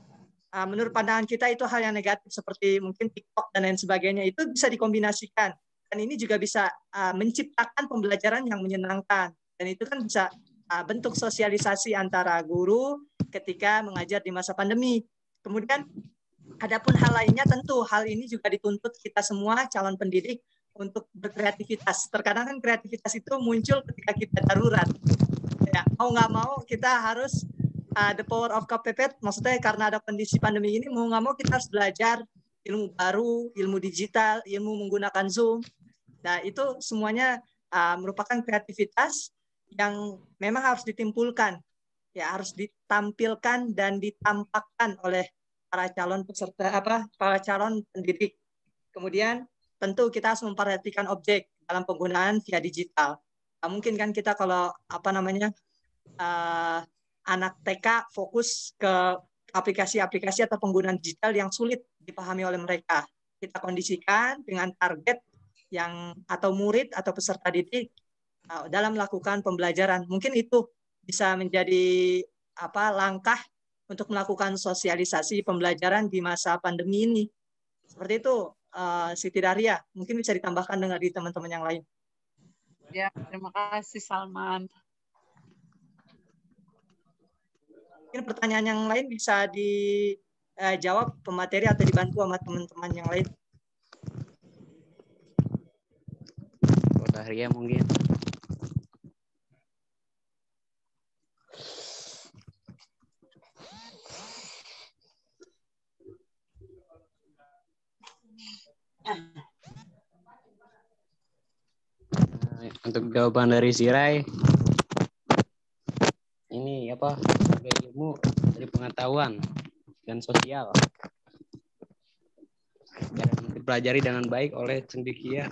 Speaker 3: menurut pandangan kita itu hal yang negatif, seperti mungkin TikTok dan lain sebagainya, itu bisa dikombinasikan. Dan ini juga bisa menciptakan pembelajaran yang menyenangkan. Dan itu kan bisa bentuk sosialisasi antara guru ketika mengajar di masa pandemi. Kemudian, adapun hal lainnya, tentu hal ini juga dituntut kita semua calon pendidik untuk berkreativitas. Terkadang kan kreativitas itu muncul ketika kita darurat. Ya, mau nggak mau kita harus the power of kepepet, maksudnya karena ada kondisi pandemi ini, mau nggak mau kita harus belajar ilmu baru, ilmu digital, ilmu menggunakan Zoom. Nah, itu semuanya merupakan kreativitas yang memang harus ditimpulkan, ya harus ditampilkan dan ditampakkan oleh para calon peserta para calon pendidik. Kemudian tentu kita harus memperhatikan objek dalam penggunaan via digital. Mungkin kan kita kalau anak TK fokus ke aplikasi-aplikasi atau penggunaan digital yang sulit dipahami oleh mereka. Kita kondisikan dengan target yang atau murid atau peserta didik dalam melakukan pembelajaran. Mungkin itu bisa menjadi langkah untuk melakukan sosialisasi pembelajaran di masa pandemi ini. Seperti itu, Siti Daria. Mungkin bisa ditambahkan dengan di teman-teman yang lain.
Speaker 6: Ya, terima kasih Salman.
Speaker 3: Mungkin pertanyaan yang lain bisa dijawab pemateri atau dibantu sama teman-teman yang lain.
Speaker 4: Daria mungkin. Untuk jawaban dari Sirai, ini sebagai ilmu dari pengetahuan dan sosial dan dipelajari dengan baik oleh cendekia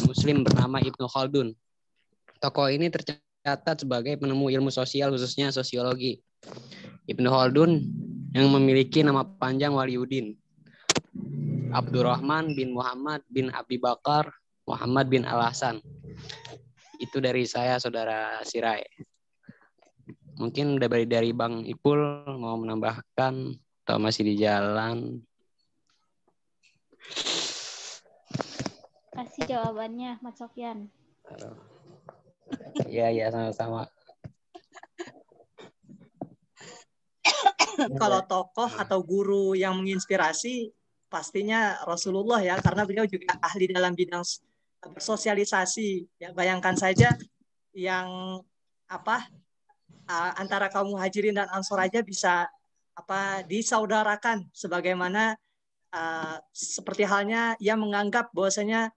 Speaker 4: Muslim bernama Ibnu Khaldun. Tokoh ini tercatat sebagai penemu ilmu sosial khususnya sosiologi. Ibnu Khaldun yang memiliki nama panjang Waliuddin Abdurrahman bin Muhammad bin Abi Bakar Muhammad bin Al-Hasan. Itu dari saya, Saudara Sirai. Mungkin dari Bang Ipul mau menambahkan atau masih di jalan?
Speaker 7: Kasih jawabannya, Mas Sofyan.
Speaker 4: Iya, sama-sama.
Speaker 3: Kalau tokoh atau guru yang menginspirasi, pastinya Rasulullah ya, karena beliau juga ahli dalam bidang sosialisasi. Ya, bayangkan saja yang antara kaum muhajirin dan ansor aja bisa disaudarakan, sebagaimana seperti halnya ia menganggap bahwasanya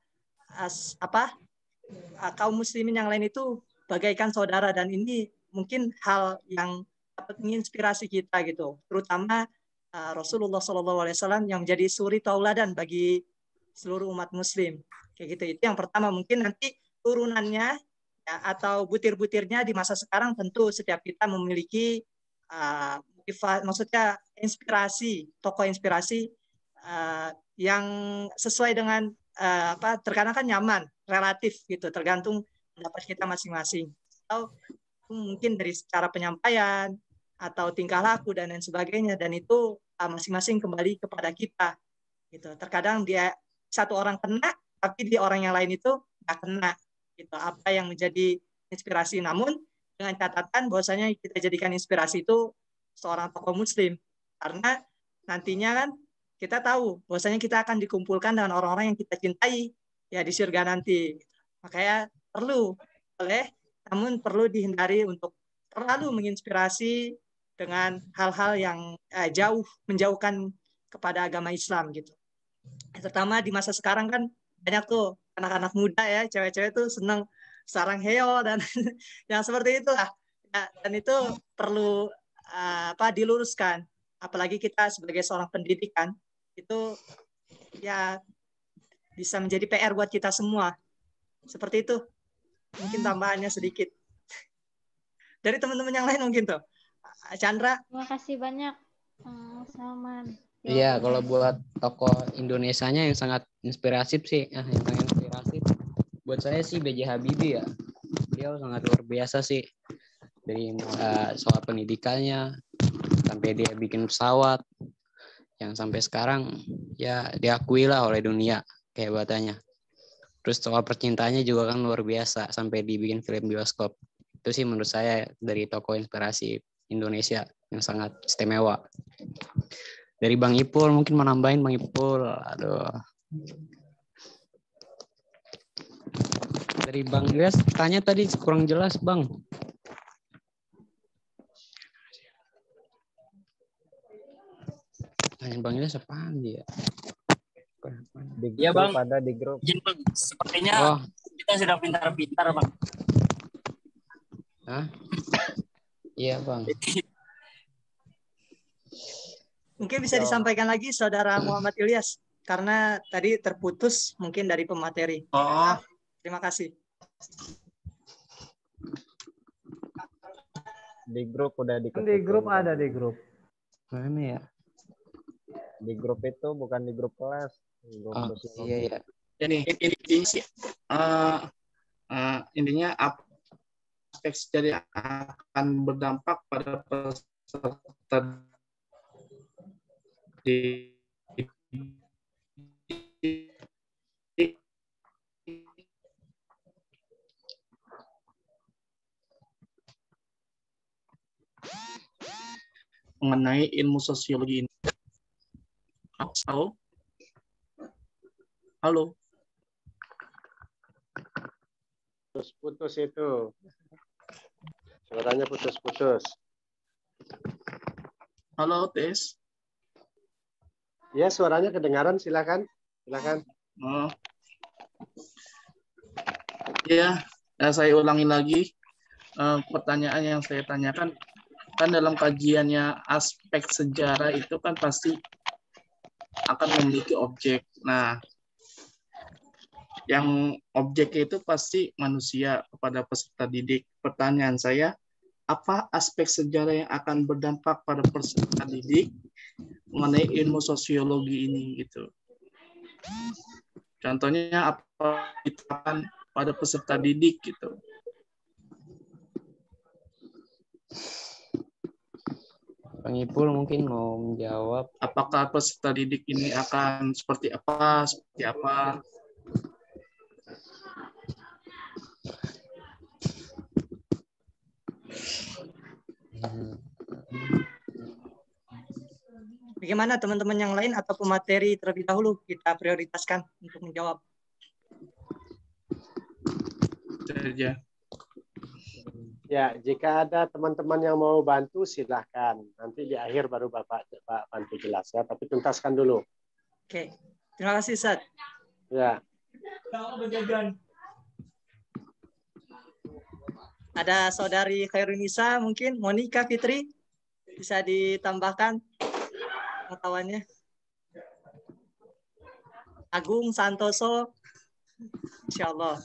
Speaker 3: kaum muslimin yang lain itu bagaikan saudara, dan ini mungkin hal yang dapat menginspirasi kita gitu, terutama Rasulullah SAW yang menjadi suri tauladan bagi seluruh umat muslim kayak gitu. Itu yang pertama. Mungkin nanti turunannya ya, atau butir-butirnya di masa sekarang, tentu setiap kita memiliki maksudnya inspirasi, tokoh inspirasi yang sesuai dengan terkadang kan nyaman, relatif gitu, tergantung pendapat kita masing-masing, atau mungkin dari cara penyampaian atau tingkah laku dan lain sebagainya, dan itu masing-masing kembali kepada kita gitu. Terkadang dia satu orang kena, tapi di orang yang lain itu nggak kena gitu, apa yang menjadi inspirasi. Namun dengan catatan bahwasanya kita jadikan inspirasi itu seorang tokoh muslim, karena nantinya kan kita tahu bahwasanya kita akan dikumpulkan dengan orang-orang yang kita cintai ya di surga nanti. Makanya namun perlu dihindari untuk terlalu menginspirasi dengan hal-hal yang menjauhkan kepada agama Islam gitu. Terutama di masa sekarang kan banyak tuh anak-anak muda ya, cewek-cewek tuh senang sarang heo dan yang seperti itulah. Ya, dan itu perlu diluruskan. Apalagi kita sebagai seorang pendidikan itu ya bisa menjadi PR buat kita semua. Seperti itu. Mungkin tambahannya sedikit. Dari teman-teman yang lain mungkin tuh. Chandra.
Speaker 7: Terima kasih banyak, Salman.
Speaker 4: Iya, kalau buat tokoh Indonesianya yang sangat inspiratif sih, buat saya sih B.J. Habibie ya. Beliau sangat luar biasa sih, dari soal pendidikannya sampai dia bikin pesawat yang sampai sekarang ya diakui lah oleh dunia kehebatannya. Terus soal percintaannya juga kan luar biasa sampai dibikin film bioskop. Itu sih menurut saya dari tokoh inspirasi Indonesia yang sangat istimewa. Dari Bang Ipul mungkin mau nambahin, Bang Ipul. Aduh. Dari Bang Ilyas tanya tadi kurang jelas, Bang. Tanya Bang Ilyas apaan dia?
Speaker 2: Di
Speaker 9: Bang.
Speaker 2: Ada di grup.
Speaker 9: Bang. Sepertinya kita sudah pintar-pintar, Bang.
Speaker 4: Hah? Iya, Bang.
Speaker 3: Mungkin bisa disampaikan lagi Saudara Muhammad Ilyas, karena tadi terputus mungkin dari pemateri. Terima kasih.
Speaker 2: Di grup udah diketik.
Speaker 10: Di grup ada di grup.
Speaker 4: Mana ya?
Speaker 2: Di grup itu bukan di grup kelas. Grup
Speaker 4: iya.
Speaker 8: Ini sih intinya aspek dari akan berdampak pada peserta mengenai ilmu sosiologi ini. Halo.
Speaker 1: Putus itu. Suaranya putus-putus.
Speaker 8: Halo, Tes.
Speaker 1: Ya, suaranya kedengaran, silakan.
Speaker 8: Ya, saya ulangi lagi pertanyaan yang saya tanyakan. Kan dalam kajiannya aspek sejarah itu kan pasti akan memiliki objek. Nah, yang objeknya itu pasti manusia kepada peserta didik. Pertanyaan saya, apa aspek sejarah yang akan berdampak pada peserta didik mengenai ilmu sosiologi ini gitu? Contohnya apa diterapkan pada peserta didik gitu?
Speaker 4: Bang Ipul mungkin mau menjawab.
Speaker 8: Apakah peserta didik ini akan seperti apa?
Speaker 3: Bagaimana teman-teman yang lain atau pemateri terlebih dahulu kita prioritaskan untuk menjawab?
Speaker 8: Saja.
Speaker 1: Ya, jika ada teman-teman yang mau bantu, silahkan. Nanti di akhir baru Bapak bantu jelas ya, tapi tuntaskan dulu.
Speaker 3: Oke, terima kasih, Ustaz.
Speaker 1: Ya.
Speaker 3: Ada Saudari Khairunisa, mungkin Monica Fitri, bisa ditambahkan pengetahuannya. Agung Santoso, Insya Allah.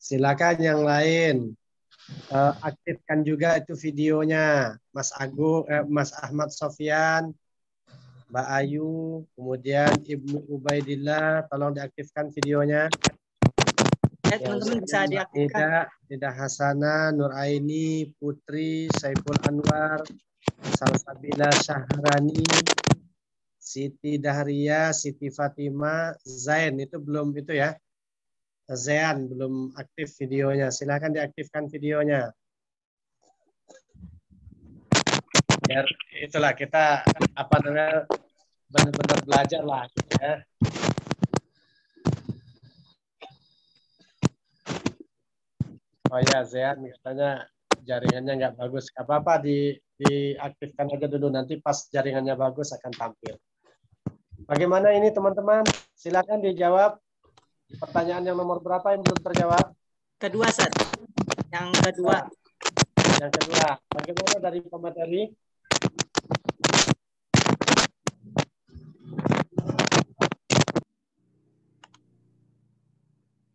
Speaker 1: Silakan yang lain. Aktifkan juga itu videonya, Mas Ahmad Sofyan, Mbak Ayu, kemudian Ibnu Ubaidillah, tolong diaktifkan videonya.
Speaker 3: Ya, teman-teman bisa diaktifkan.
Speaker 1: Tidak Hasanah, Nur Aini, Putri, Saiful Anwar, Salsabila Syahrani, Siti Dahria, Siti Fatima, Zain, itu belum itu ya. Zain belum aktif videonya. Silakan diaktifkan videonya. Biar itulah kita benar-benar belajar lah gitu ya. Oh ya, Zain katanya jaringannya nggak bagus. Gak apa-apa, diaktifkan aja dulu. Nanti pas jaringannya bagus akan tampil. Bagaimana ini teman-teman? Silakan dijawab. Pertanyaan yang nomor berapa yang belum terjawab?
Speaker 3: Kedua, Ustaz. Yang kedua.
Speaker 1: Yang kedua. Bagaimana dari pemateri?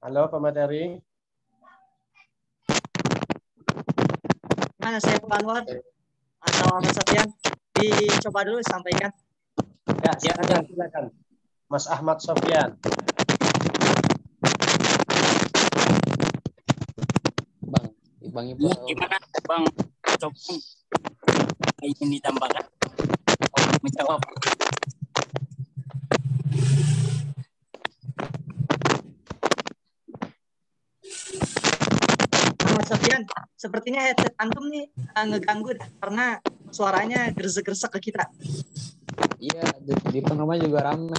Speaker 1: Halo, pemateri.
Speaker 3: Mana saya Anwar atau Ahmad Sofyan? Dicoba dulu sampaikan.
Speaker 1: Ya, silakan. Mas Ahmad Sofyan.
Speaker 4: Bang Ibu.
Speaker 9: Gimana Bang? Coba ingin ditambahkan menjawab.
Speaker 3: sepertinya headset antum nih ngeganggu karena suaranya gresek-gresek ke kita.
Speaker 4: Iya, di depan rumah juga ramai.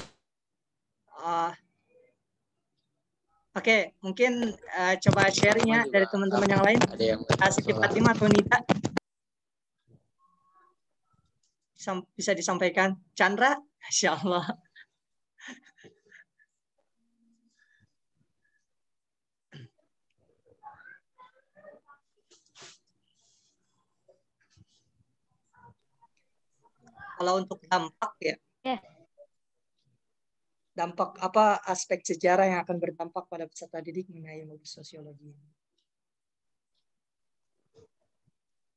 Speaker 3: Oke, mungkin coba sharing ya dari teman-teman yang lain. Siti Fatima atau Nita bisa disampaikan. Chandra, Masya Allah. Kalau untuk dampak ya. Dampak apa aspek sejarah yang akan berdampak pada peserta didik mengenai ilmu sosiologi.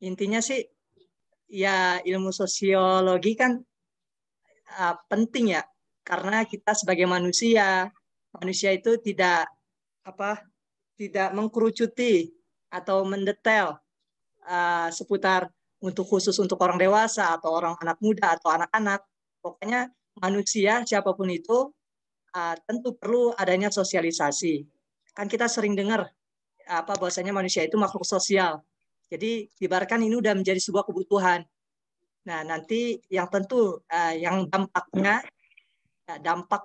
Speaker 3: Intinya sih ya ilmu sosiologi kan penting ya, karena kita sebagai manusia itu tidak mengkerucuti atau mendetail seputar khusus untuk orang dewasa atau orang anak muda atau anak-anak. Pokoknya manusia siapapun itu tentu perlu adanya sosialisasi. Kan kita sering dengar bahwasanya manusia itu makhluk sosial. Jadi diibaratkan ini udah menjadi sebuah kebutuhan. Nah, nanti yang tentu yang dampak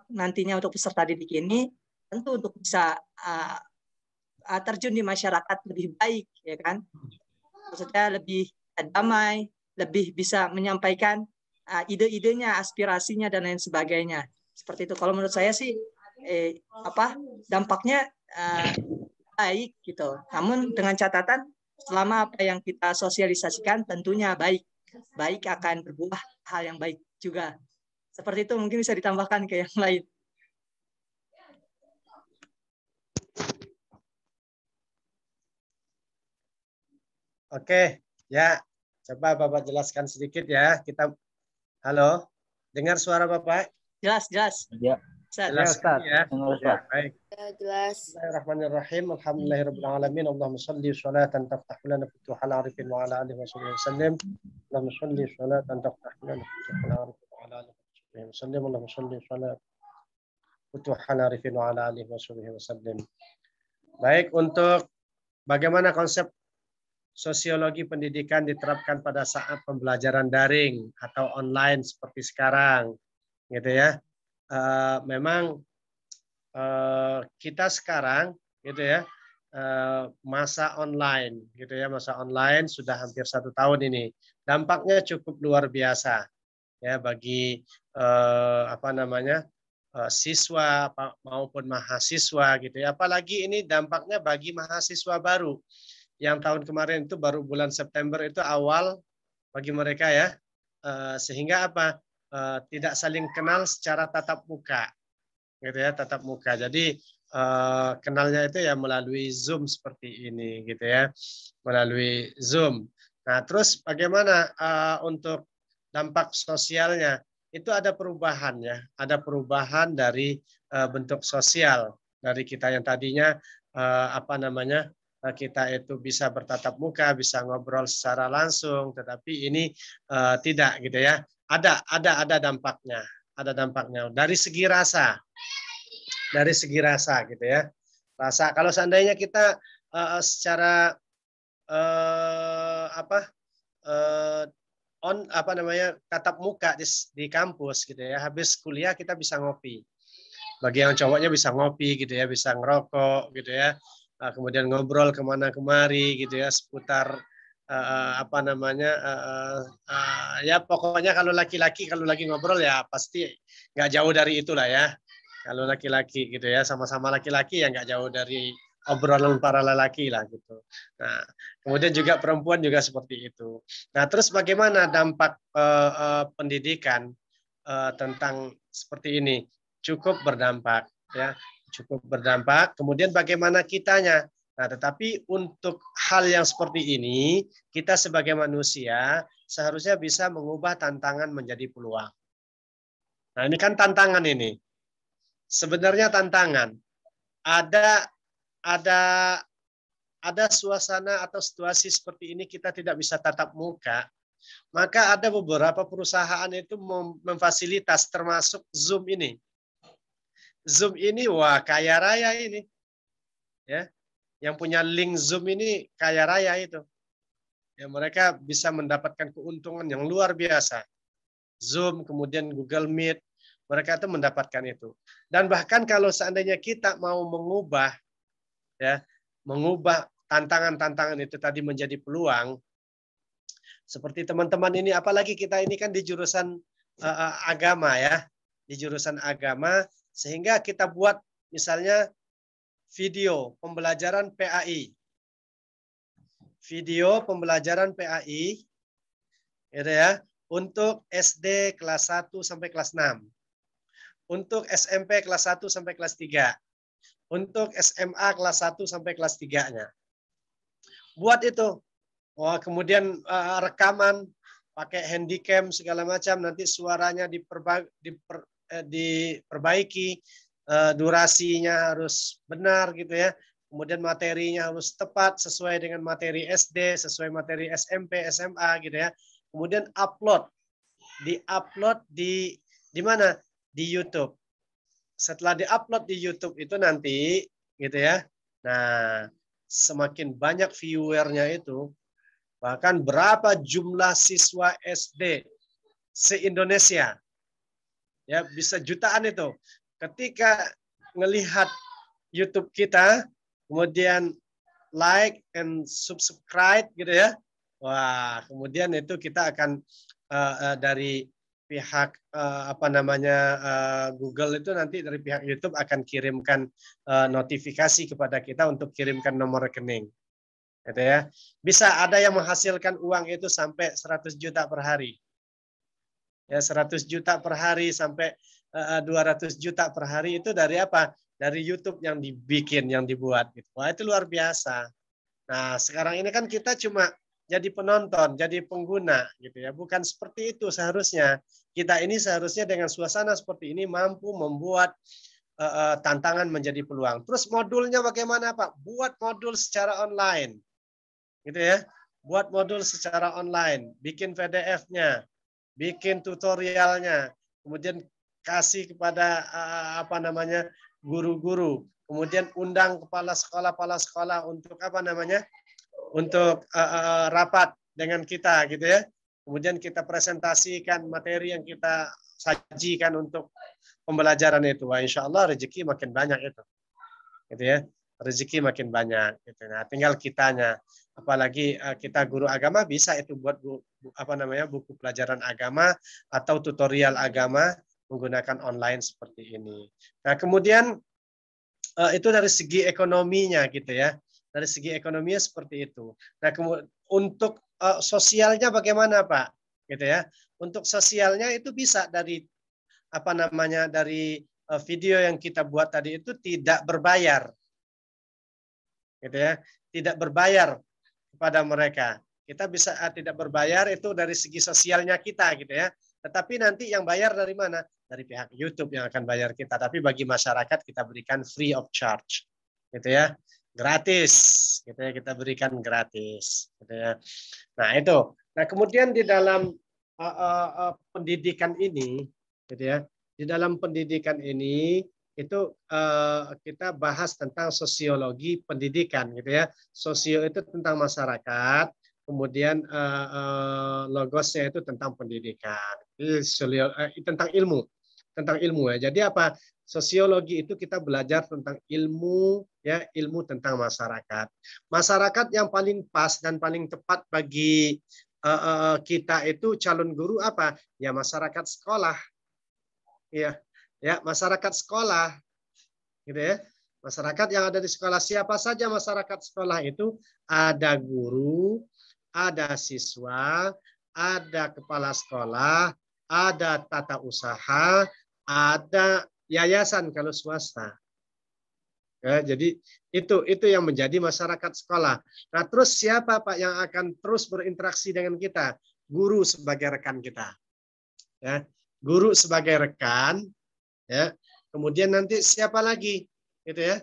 Speaker 3: nantinya untuk peserta didik ini tentu untuk bisa terjun di masyarakat lebih baik, ya kan? Maksudnya lebih damai, lebih bisa menyampaikan ide-idenya, aspirasinya dan lain sebagainya. Seperti itu. Kalau menurut saya sih dampaknya baik gitu. Namun dengan catatan selama apa yang kita sosialisasikan tentunya baik akan berbuah hal yang baik juga. Seperti itu, mungkin bisa ditambahkan ke yang lain.
Speaker 1: Oke, ya. Coba Bapak jelaskan sedikit ya. Halo, dengar suara Bapak?
Speaker 3: Jelas.
Speaker 2: Ya.
Speaker 1: Jelas ya. Ya, baik.
Speaker 7: Jelas.
Speaker 1: Bismillahirrahmanirrahim. Alhamdulillahirabbil alamin. Allahumma shalli sholatan taftahu lana futuhal arifin wa ala alihi wa sahbihi wasallam. Allahumma shalli sholatan taftahu lana futuhal arifin wa ala alihi wa sahbihi wasallam. Allahumma shalli sholatan futuhal arifin wa ala alihi wa sahbihi wasallam. Baik, untuk bagaimana konsep sosiologi pendidikan diterapkan pada saat pembelajaran daring atau online seperti sekarang, gitu ya. Memang kita sekarang, gitu ya, masa online, gitu ya, masa online sudah hampir 1 tahun ini. Dampaknya cukup luar biasa, ya, bagi siswa maupun mahasiswa, gitu ya. Apalagi ini dampaknya bagi mahasiswa baru. Yang tahun kemarin itu baru bulan September itu awal bagi mereka ya, sehingga tidak saling kenal secara tatap muka, gitu ya, tatap muka. Jadi kenalnya itu ya melalui Zoom seperti ini, gitu ya, melalui Zoom. Nah, terus bagaimana untuk dampak sosialnya? Itu ada perubahan ya, ada perubahan dari bentuk sosial dari kita yang tadinya kita itu bisa bertatap muka, bisa ngobrol secara langsung, tetapi ini tidak, gitu ya. Ada dampaknya, dari segi rasa, gitu ya. Rasa kalau seandainya kita secara tatap muka di kampus, gitu ya. Habis kuliah kita bisa ngopi. Bagi yang cowoknya bisa ngopi, gitu ya, bisa ngerokok, gitu ya. Kemudian ngobrol kemana kemari, gitu ya, seputar ya pokoknya kalau laki-laki kalau lagi ngobrol ya pasti nggak jauh dari itulah ya. Kalau laki-laki, gitu ya, sama-sama laki-laki ya nggak jauh dari obrolan para lelaki lah, gitu. Nah, kemudian juga perempuan juga seperti itu. Nah, terus bagaimana dampak pendidikan tentang seperti ini? Cukup berdampak, ya. Cukup berdampak. Kemudian bagaimana kitanya? Nah, tetapi untuk hal yang seperti ini, kita sebagai manusia seharusnya bisa mengubah tantangan menjadi peluang. Nah, ini kan tantangan ini. Sebenarnya tantangan. Ada suasana atau situasi seperti ini kita tidak bisa tatap muka, maka ada beberapa perusahaan itu memfasilitas termasuk Zoom ini. Zoom ini wah kaya raya ini. Ya. Yang punya link Zoom ini kaya raya itu. Ya, mereka bisa mendapatkan keuntungan yang luar biasa. Zoom, kemudian Google Meet, mereka itu mendapatkan itu. Dan bahkan kalau seandainya kita mau mengubah tantangan-tantangan itu tadi menjadi peluang, seperti teman-teman ini, apalagi kita ini kan di jurusan agama ya, di jurusan agama, sehingga kita buat misalnya video pembelajaran PAI. Video pembelajaran PAI gitu ya, untuk SD kelas 1 sampai kelas 6. Untuk SMP kelas 1 sampai kelas 3. Untuk SMA kelas 1 sampai kelas 3-nya. Buat itu. Wah, kemudian rekaman pakai handycam segala macam, nanti suaranya diperbaiki, durasinya harus benar gitu ya. Kemudian materinya harus tepat sesuai dengan materi SD, sesuai materi SMP, SMA gitu ya. Kemudian di-upload di mana? Di YouTube. Setelah di-upload di YouTube itu nanti gitu ya. Nah, semakin banyak viewernya itu, bahkan berapa jumlah siswa SD se-Indonesia. Ya, bisa jutaan itu. Ketika ngelihat YouTube kita, kemudian like and subscribe gitu ya. Wah, kemudian itu kita akan dari pihak Google itu nanti dari pihak YouTube akan kirimkan notifikasi kepada kita untuk kirimkan nomor rekening. Gitu ya. Bisa ada yang menghasilkan uang itu sampai 100 juta per hari. Ya, 100 juta per hari sampai 200 juta per hari itu dari apa? Dari YouTube yang dibikin, yang dibuat. Gitu. Wah, itu luar biasa. Nah, sekarang ini kan kita cuma jadi penonton, jadi pengguna. Gitu ya. Bukan seperti itu seharusnya. Kita ini seharusnya dengan suasana seperti ini mampu membuat tantangan menjadi peluang. Terus modulnya bagaimana, Pak? Buat modul secara online. Gitu ya. Buat modul secara online. Bikin PDF-nya. Bikin tutorialnya. Kemudian kasih kepada guru-guru, kemudian undang kepala sekolah untuk untuk rapat dengan kita gitu ya. Kemudian kita presentasikan materi yang kita sajikan untuk pembelajaran itu. Wah, insya Allah rezeki makin banyak itu, gitu ya. Rezeki makin banyak. Gitu. Nah, tinggal kitanya. Apalagi kita guru agama bisa itu buat buku pelajaran agama atau tutorial agama menggunakan online seperti ini. Nah, kemudian itu dari segi ekonominya gitu ya. Dari segi ekonominya seperti itu. Nah, untuk sosialnya bagaimana, Pak? Gitu ya. Untuk sosialnya itu bisa dari dari video yang kita buat tadi itu tidak berbayar. Gitu ya. Tidak berbayar kepada mereka. Kita bisa tidak berbayar itu dari segi sosialnya kita gitu ya. Tetapi nanti yang bayar dari mana? Dari pihak YouTube yang akan bayar kita. Tapi bagi masyarakat kita berikan free of charge, gitu ya, gratis, gitu ya, kita berikan gratis, gitu ya. Nah itu. Nah kemudian di dalam pendidikan ini, gitu ya, di dalam pendidikan ini itu kita bahas tentang sosiologi pendidikan, gitu ya. Sosio itu tentang masyarakat. Kemudian logosnya itu tentang pendidikan, tentang ilmu ya. Jadi apa? Sosiologi itu kita belajar tentang ilmu ya, ilmu tentang masyarakat. Masyarakat yang paling pas dan paling tepat bagi kita itu calon guru apa? Ya masyarakat sekolah. Ya, masyarakat sekolah. Gitu ya. Masyarakat yang ada di sekolah, siapa saja masyarakat sekolah itu? Ada guru, ada siswa, ada kepala sekolah, ada tata usaha, ada yayasan kalau swasta. Ya, jadi itu yang menjadi masyarakat sekolah. Nah, terus siapa Pak yang akan terus berinteraksi dengan kita? Guru sebagai rekan kita. Ya, guru sebagai rekan. Ya, kemudian nanti siapa lagi? Gitu ya.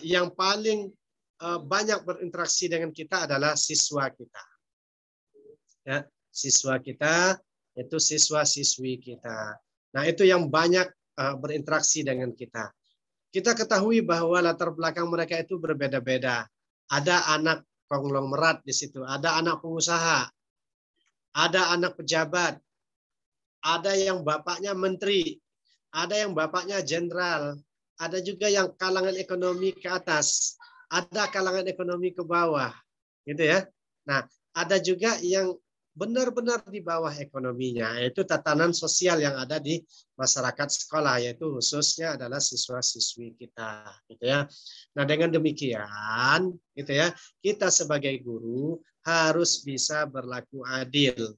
Speaker 1: Yang paling banyak berinteraksi dengan kita adalah siswa kita. Ya, siswa kita itu siswa-siswi kita. Nah, itu yang banyak berinteraksi dengan kita. Kita ketahui bahwa latar belakang mereka itu berbeda-beda. Ada anak
Speaker 10: konglomerat di situ, ada anak pengusaha, ada anak pejabat, ada yang bapaknya menteri, ada yang bapaknya jenderal, ada juga yang kalangan ekonomi ke atas, ada kalangan ekonomi ke bawah, gitu ya. Nah, ada juga yang benar-benar di bawah ekonominya, yaitu tatanan sosial yang ada di masyarakat sekolah, yaitu khususnya adalah siswa-siswi kita, gitu ya. Nah, dengan demikian, gitu ya, kita sebagai guru harus bisa berlaku adil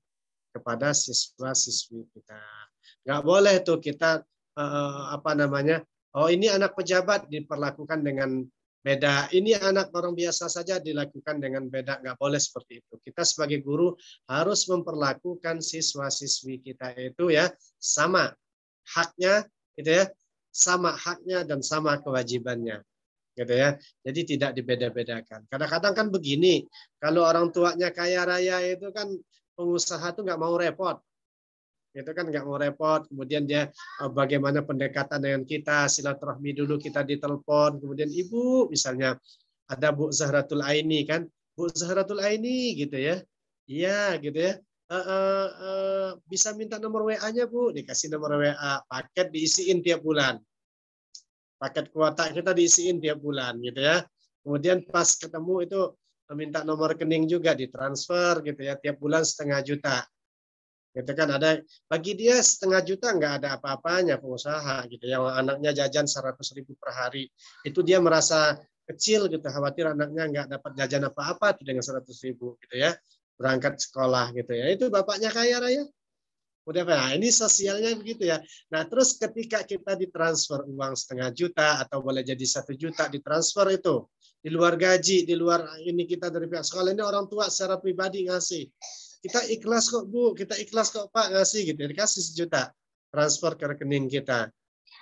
Speaker 10: kepada siswa-siswi kita. Nggak boleh tuh kita oh ini anak pejabat diperlakukan dengan beda, ini anak orang biasa saja dilakukan dengan beda. Nggak boleh seperti itu. Kita sebagai guru harus memperlakukan siswa-siswi kita itu ya sama haknya, gitu ya, sama haknya dan sama kewajibannya, gitu ya. Jadi tidak dibeda-bedakan. Kadang-kadang kan begini, kalau orang tuanya kaya raya itu kan pengusaha tuh nggak mau repot. Itu kan nggak mau repot, kemudian dia bagaimana pendekatan dengan kita, silaturahmi dulu, kita ditelepon, kemudian ibu misalnya ada Bu Zahratul Aini kan, Bu Zahratul Aini gitu ya, iya gitu ya, bisa minta nomor WA-nya Bu, dikasih nomor WA, paket diisiin tiap bulan, paket kuota kita diisiin tiap bulan gitu ya, kemudian pas ketemu itu minta nomor rekening juga ditransfer gitu ya, tiap bulan 0,5 juta. Gitu kan, ada bagi dia 0,5 juta nggak ada apa-apanya pengusaha gitu ya, anaknya jajan 100.000 per hari itu dia merasa kecil gitu, khawatir anaknya nggak dapat jajan apa-apa tuh dengan 100.000 gitu ya, berangkat sekolah gitu ya, itu bapaknya kaya raya udah, nah ini sosialnya begitu ya. Nah terus ketika kita ditransfer uang 0,5 juta atau boleh jadi 1 juta ditransfer itu di luar gaji, di luar ini kita dari pihak sekolah, ini orang tua secara pribadi ngasih, kita ikhlas kok Bu, kita ikhlas kok Pak ngasih gitu, dikasih 1 juta transfer ke rekening kita.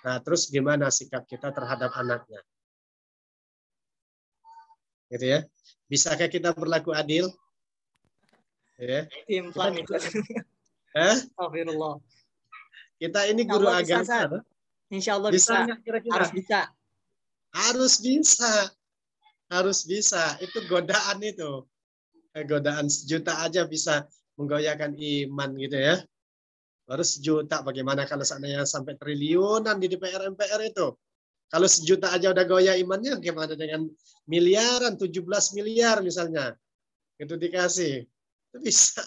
Speaker 10: Nah terus gimana sikap kita terhadap anaknya, gitu ya? Bisakah kita berlaku adil? Ya. Kita ini guru agama.
Speaker 3: Insya Allah bisa.
Speaker 10: Kira-kira?
Speaker 3: Harus bisa.
Speaker 10: Harus bisa. Harus bisa. Itu godaan itu. Godaan 1 juta aja bisa menggoyahkan iman gitu ya. Baru 1 juta, bagaimana kalau seandainya sampai triliunan di DPR MPR itu. Kalau 1 juta aja udah goyah imannya, gimana dengan miliaran, 17 miliar misalnya. Itu dikasih. Itu bisa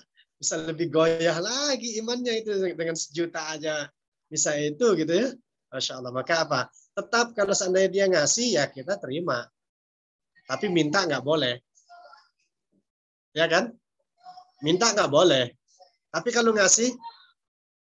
Speaker 10: lebih goyah lagi imannya itu dengan 1 juta aja bisa itu gitu ya. Masya Allah. Maka apa? Tetap kalau seandainya dia ngasih ya kita terima. Tapi minta nggak boleh. Ya kan? Minta nggak boleh. Tapi kalau ngasih,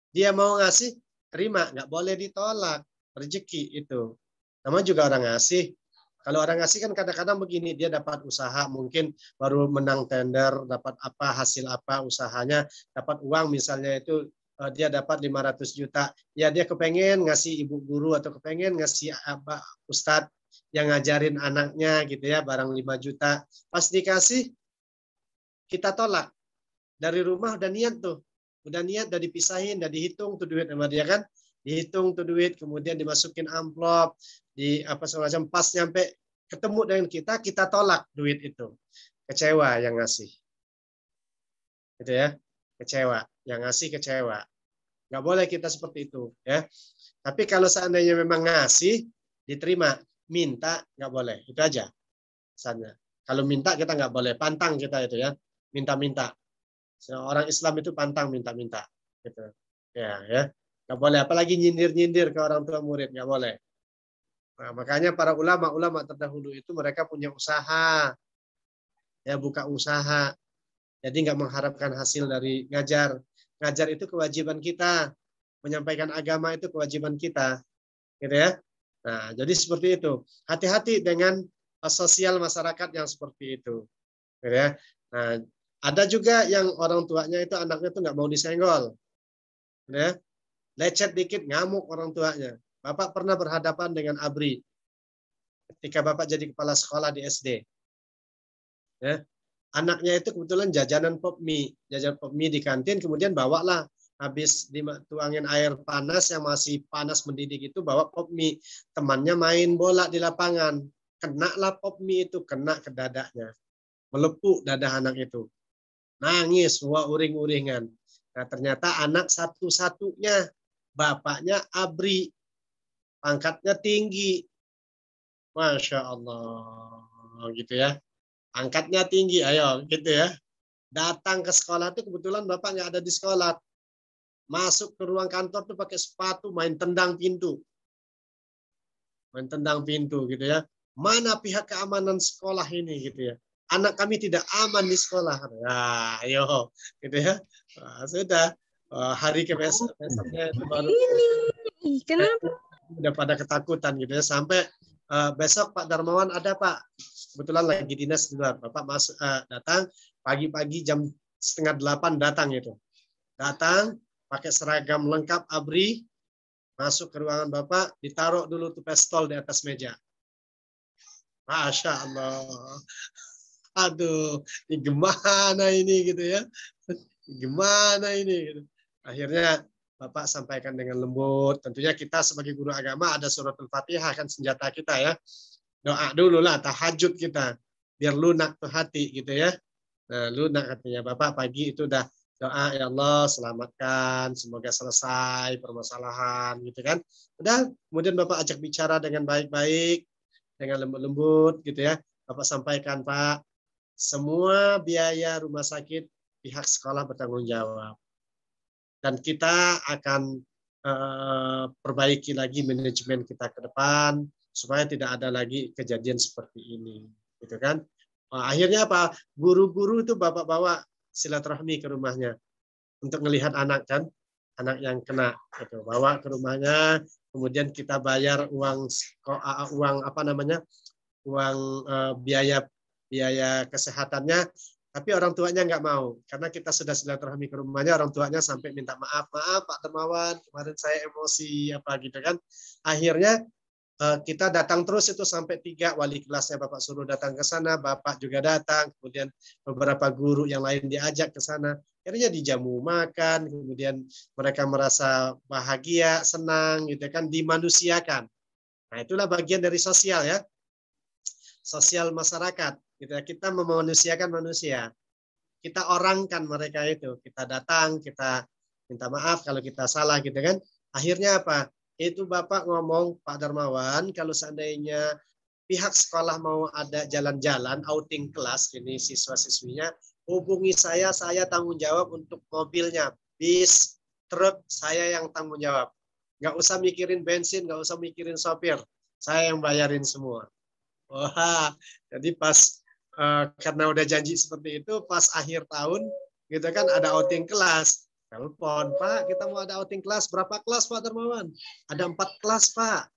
Speaker 10: dia mau ngasih, terima. Nggak boleh ditolak. Rezeki itu. Namanya juga orang ngasih. Kalau orang ngasih kan kadang-kadang begini, dia dapat usaha, mungkin baru menang tender, dapat apa, hasil apa usahanya, dapat uang misalnya itu, dia dapat 500 juta. Ya dia kepengen ngasih ibu guru atau kepengen ngasih apa, ustadz yang ngajarin anaknya gitu ya, barang 5 juta. Pas dikasih, kita tolak. Dari rumah udah niat tuh. Udah niat, udah dipisahin, udah dihitung tuh duit sama dia kan. Dihitung tuh duit, kemudian dimasukin amplop, di apa semacam, pas nyampe ketemu dengan kita tolak duit itu. Kecewa yang ngasih. Gitu ya. Kecewa. Yang ngasih kecewa. Nggak boleh kita seperti itu. Ya. Tapi kalau seandainya memang ngasih, diterima. Minta, nggak boleh. Itu aja. Misalnya. Kalau minta kita nggak boleh. Pantang kita itu ya. Minta-minta. Orang Islam itu pantang minta-minta. Gitu. Ya. Nggak boleh. Apalagi nyindir-nyindir ke orang tua murid. Nggak boleh. Nah, makanya para ulama terdahulu itu mereka punya usaha. Ya, buka usaha. Jadi nggak mengharapkan hasil dari ngajar. Ngajar itu kewajiban kita. Menyampaikan agama itu kewajiban kita. Gitu ya. Nah, jadi seperti itu. Hati-hati dengan sosial masyarakat yang seperti itu. Gitu ya. Nah, ada juga yang orang tuanya itu anaknya itu nggak mau disenggol. Gitu ya. Lecet dikit ngamuk orang tuanya. Bapak pernah berhadapan dengan ABRI ketika Bapak jadi kepala sekolah di SD. Ya. Anaknya itu kebetulan jajanan pop mie di kantin, kemudian bawalah habis dituangin air panas yang masih panas mendidih itu, bawa pop mie. Temannya main bola di lapangan, kenalah pop mie itu, kena ke dadanya. Melepuk dada anak itu. Nangis, wah uring-uringan. Nah, ternyata anak satu-satunya. Bapaknya ABRI. Pangkatnya tinggi. Masya Allah. Gitu ya. Angkatnya tinggi, ayo gitu ya. Datang ke sekolah itu kebetulan bapak nggak ada di sekolah. Masuk ke ruang kantor tuh pakai sepatu, main tendang pintu. Main tendang pintu gitu ya. Mana pihak keamanan sekolah ini gitu ya. Anak kami tidak aman di sekolah. Nah, ayo gitu ya. Nah, sudah hari besoknya itu baru
Speaker 5: Kenapa?
Speaker 10: udah pada ketakutan gitu ya. Sampai besok Pak Darmawan ada Pak. Kebetulan lagi dinas di luar. Bapak masuk datang pagi-pagi jam 7:30 datang itu. Datang pakai seragam lengkap ABRI, masuk ke ruangan Bapak, ditaruh dulu tuh pistol di atas meja. Masya Allah. Aduh, ini gimana ini gitu ya. Gimana ini gitu. Akhirnya Bapak sampaikan dengan lembut. Tentunya kita sebagai guru agama ada suratul Fatihah kan senjata kita ya. Doa dulu lah, tahajud kita. Biar lunak tuh hati gitu ya. Nah, lunak hatinya. Bapak pagi itu udah doa, ya Allah selamatkan, semoga selesai permasalahan gitu kan. Udah, kemudian Bapak ajak bicara dengan baik-baik, dengan lembut-lembut gitu ya. Bapak sampaikan, Pak, semua biaya rumah sakit pihak sekolah bertanggung jawab. Dan kita akan perbaiki lagi manajemen kita ke depan supaya tidak ada lagi kejadian seperti ini, gitu kan? Akhirnya apa? Guru-guru itu Bapak bawa silaturahmi ke rumahnya untuk melihat anak kan, anak yang kena, gitu. Bawa ke rumahnya, kemudian kita bayar uang apa namanya, uang biaya kesehatannya. Tapi orang tuanya nggak mau, karena kita sudah silaturahmi ke rumahnya, orang tuanya sampai minta maaf Pak Darmawan, kemarin saya emosi apa gitu kan. Akhirnya kita datang terus itu sampai 3 wali kelasnya Bapak suruh datang ke sana, Bapak juga datang, kemudian beberapa guru yang lain diajak ke sana. Akhirnya dijamu makan, kemudian mereka merasa bahagia, senang gitu kan, dimanusiakan. Nah, itulah bagian dari sosial ya. Sosial masyarakat. Kita memanusiakan manusia. Kita orangkan mereka itu. Kita datang, kita minta maaf kalau kita salah gitu kan. Akhirnya apa? Itu Bapak ngomong, Pak Darmawan, kalau seandainya pihak sekolah mau ada jalan-jalan, outing kelas, ini siswa-siswinya, hubungi saya tanggung jawab untuk mobilnya. Bis, truk, saya yang tanggung jawab. Nggak usah mikirin bensin, nggak usah mikirin sopir. Saya yang bayarin semua. Wah, jadi pas karena udah janji seperti itu, pas akhir tahun gitu kan ada outing kelas. Telepon, Pak, kita mau ada outing kelas. Berapa kelas Pak Darmawan? Ada 4 kelas Pak.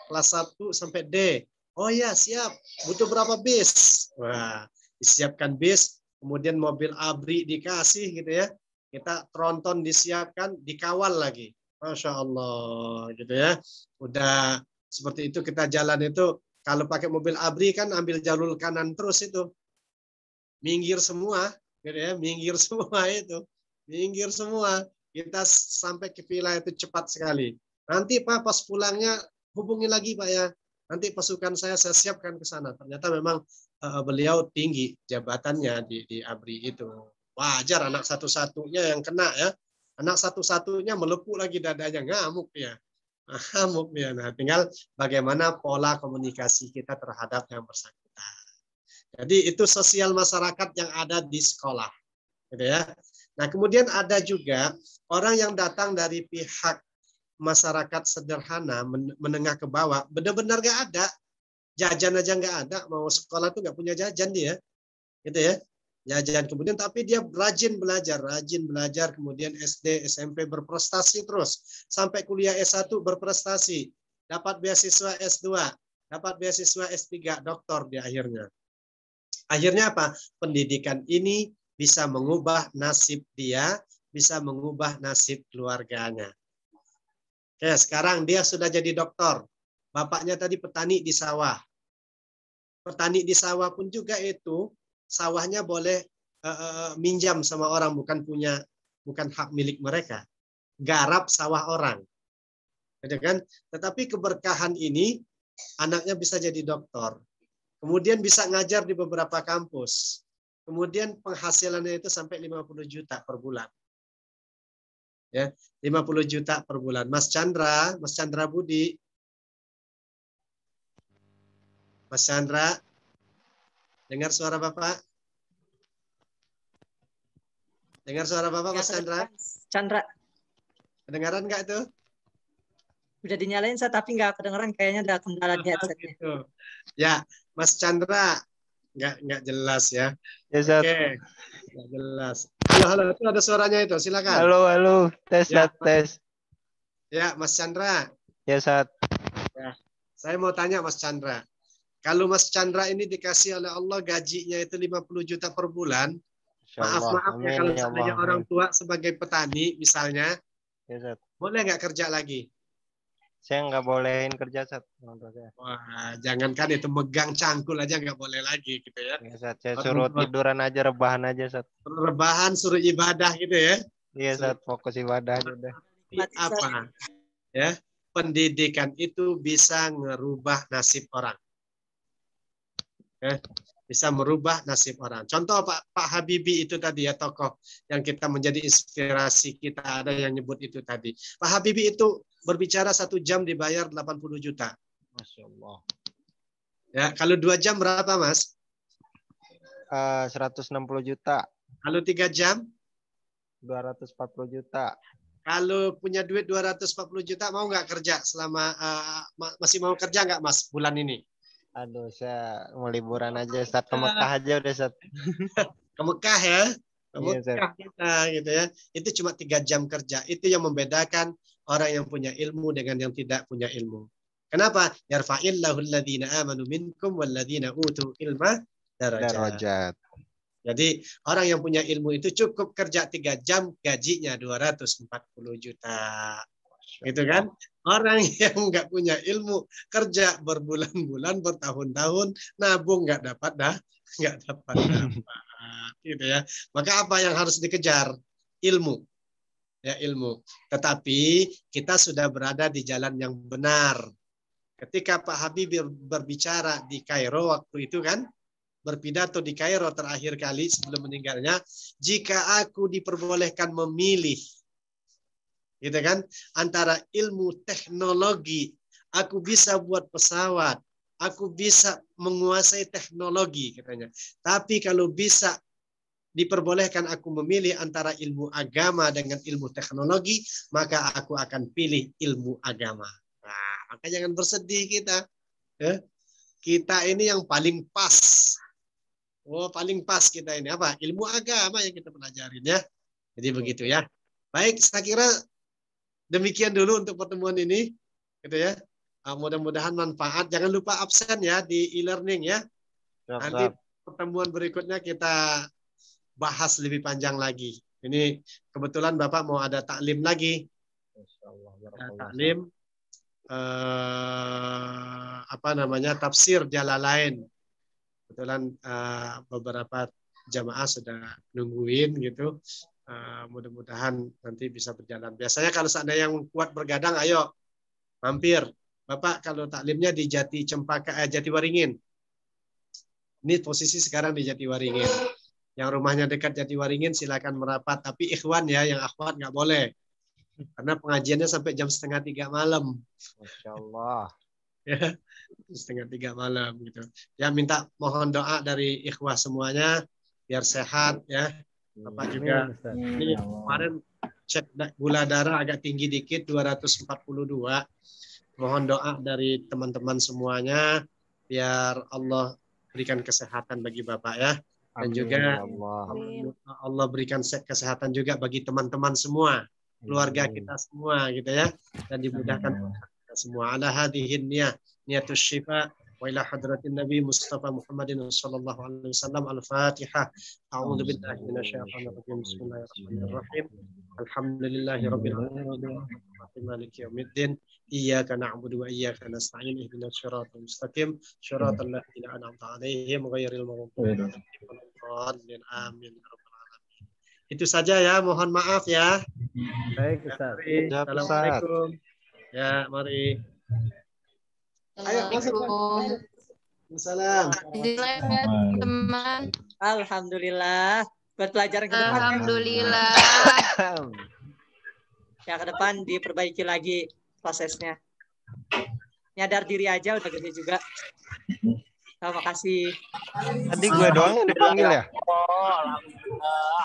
Speaker 10: Kelas 1 sampai D. Oh ya, siap. Butuh berapa bis? Wah, disiapkan bis. Kemudian mobil ABRI dikasih gitu ya. Kita tronton disiapkan, dikawal lagi. Masya Allah gitu ya. Udah seperti itu kita jalan itu. Kalau pakai mobil ABRI kan ambil jalur kanan terus itu. Minggir semua, gitu ya, minggir semua itu. Minggir semua. Kita sampai ke villa itu cepat sekali. Nanti Pak pas pulangnya hubungi lagi Pak ya. Nanti pasukan saya siapkan ke sana. Ternyata memang beliau tinggi jabatannya di ABRI itu. Wajar anak satu-satunya yang kena ya. Anak satu-satunya melepuk lagi dadanya, ngamuk ya. Ngamuk ya. Nah, tinggal bagaimana pola komunikasi kita terhadap yang bersangkutan. Jadi itu sosial masyarakat yang ada di sekolah, gitu ya. Nah, kemudian ada juga orang yang datang dari pihak masyarakat sederhana, menengah ke bawah, benar-benar nggak ada, jajan aja nggak ada, mau sekolah tuh nggak punya jajan dia, gitu ya. Jajan kemudian tapi dia rajin belajar, kemudian SD, SMP berprestasi terus, sampai kuliah S1 berprestasi, dapat beasiswa S2, dapat beasiswa S3, doktor di akhirnya. Akhirnya apa? Pendidikan ini bisa mengubah nasib dia, bisa mengubah nasib keluarganya. Oke, sekarang dia sudah jadi dokter. Bapaknya tadi petani di sawah. Petani di sawah pun juga itu sawahnya boleh minjam sama orang, bukan hak milik mereka. Garap sawah orang. Gitu kan? Tetapi keberkahan ini anaknya bisa jadi dokter. Kemudian bisa ngajar di beberapa kampus. Kemudian penghasilannya itu sampai 50 juta per bulan. Ya, 50 juta per bulan. Mas Chandra Budi. Mas Chandra, dengar suara Bapak? Dengar suara Bapak, Mas Chandra?
Speaker 3: Chandra.
Speaker 10: Kedengaran nggak itu?
Speaker 3: Udah dinyalain saya tapi nggak kedengeran, kayaknya ada kendala di headsetnya.
Speaker 10: Gitu. Ya, Mas Chandra, nggak jelas ya.
Speaker 11: Oke,
Speaker 10: nggak jelas. Halo, itu ada suaranya itu, silakan.
Speaker 11: Halo, tes,
Speaker 10: ya,
Speaker 11: tes.
Speaker 10: Ya, Mas Chandra.
Speaker 11: Ya, Sat.
Speaker 10: Ya, saya mau tanya Mas Chandra. Kalau Mas Chandra ini dikasih oleh Allah gajinya itu 50 juta per bulan, maaf ya kalau seandainya orang tua sebagai petani misalnya,
Speaker 11: ya,
Speaker 10: boleh nggak kerja lagi?
Speaker 11: Saya nggak bolehin kerja, Sat.
Speaker 10: Wah, jangankan itu megang cangkul aja nggak boleh lagi gitu ya.
Speaker 11: Ya, Sat. Saya suruh tiduran aja, rebahan aja, Sat.
Speaker 10: Rebahan, suruh ibadah gitu ya.
Speaker 11: Iya, Sat. Fokus ibadah aja udah.
Speaker 10: Apa? Ya, pendidikan itu bisa ngerubah nasib orang. Bisa merubah nasib orang. Contoh Pak Habibie itu tadi ya, tokoh yang kita menjadi inspirasi kita, ada yang nyebut itu tadi. Pak Habibie itu berbicara 1 jam dibayar 80 juta.
Speaker 11: Masya Allah.
Speaker 10: Ya, kalau 2 jam berapa, Mas?
Speaker 11: 160 juta.
Speaker 10: Kalau 3 jam?
Speaker 11: 240 juta.
Speaker 10: Kalau punya duit 240 juta, mau nggak kerja selama masih mau kerja nggak, Mas, bulan ini?
Speaker 11: Aduh, saya mau liburan aja, Sat. Ke Mekah aja udah, Sat.
Speaker 10: Ke Mekah ya? Ke
Speaker 11: Iya,
Speaker 10: Mekah kita gitu ya. Itu cuma 3 jam kerja. Itu yang membedakan orang yang punya ilmu dengan yang tidak punya ilmu. Kenapa? Yarfa'illahu alladhina amanu minkum walladhina utul ilma darajat. Jadi orang yang punya ilmu itu cukup kerja 3 jam, gajinya 240 juta. Gitu kan? Orang yang nggak punya ilmu kerja berbulan-bulan, bertahun-tahun, nabung nggak dapat gitu ya. Maka apa yang harus dikejar? Ilmu. Ya, ilmu. Tetapi kita sudah berada di jalan yang benar. Ketika Pak Habibie berbicara di Kairo waktu itu kan, berpidato di Kairo terakhir kali sebelum meninggalnya, jika aku diperbolehkan memilih, gitu kan, antara ilmu teknologi, aku bisa buat pesawat, aku bisa menguasai teknologi katanya. Tapi kalau bisa diperbolehkan aku memilih antara ilmu agama dengan ilmu teknologi, maka aku akan pilih ilmu agama. Nah, maka jangan bersedih kita. Ya. Kita ini yang paling pas. Oh, paling pas kita ini apa? Ilmu agama yang kita pelajarin ya. Jadi begitu ya. Baik, saya kira demikian dulu untuk pertemuan ini, gitu ya. Mudah-mudahan manfaat. Jangan lupa absen ya di e-learning ya. Nanti pertemuan berikutnya kita bahas lebih panjang lagi. Ini kebetulan Bapak mau ada taklim lagi. Taklim tafsir Jalalain. Kebetulan beberapa jamaah sudah nungguin gitu. Mudah-mudahan nanti bisa berjalan. Biasanya kalau seandainya yang kuat bergadang, ayo mampir. Bapak kalau taklimnya di Jatiwaringin. Ini posisi sekarang di Jatiwaringin. Yang rumahnya dekat Jatiwaringin silakan merapat. Tapi ikhwan ya, yang akhwat nggak boleh. Karena pengajiannya sampai jam 2:30 malam.
Speaker 11: Masya Allah.
Speaker 10: Ya, 2:30 malam gitu. Ya, minta mohon doa dari ikhwah semuanya biar sehat ya. Bapak juga ini kemarin cek gula darah agak tinggi dikit 242. Mohon doa dari teman-teman semuanya biar Allah berikan kesehatan bagi Bapak ya. Dan amin, juga Allah berikan kesehatan juga bagi teman-teman semua, keluarga kita semua gitu ya. Dan dimudahkan kita semua. Ala hadihin niyatus syifa wa ila hadratin Nabi Mustafa Muhammadin sallallahu alaihi wasallam. Al-Fatihah. A'udzu billahi minasyaitonir rajim. Bismillahirrahmanirrahim. Alhamdulillahi rabbil alamin. Maliki yaumiddin. Iyyaka na'budu wa iyyaka nasta'in. Ihdinas siratal mustaqim. Siratal ladzina an'amta 'alaihim ghairil maghdubi 'alaihim waladdallin. Amin. Itu saja ya, mohon maaf ya.
Speaker 2: Baik, Ustaz.
Speaker 10: Assalamualaikum. Ya, mari. Ayo masuk. Waalaikumsalam.
Speaker 5: Teman.
Speaker 3: Alhamdulillah. Buat pelajaran ke depan.
Speaker 5: Alhamdulillah.
Speaker 3: Ya ke depan diperbaiki lagi prosesnya. Nyadar diri aja udah gede juga. Terima kasih.
Speaker 11: Tadi gue doang yang dipanggil ya?
Speaker 9: Oh, alhamdulillah.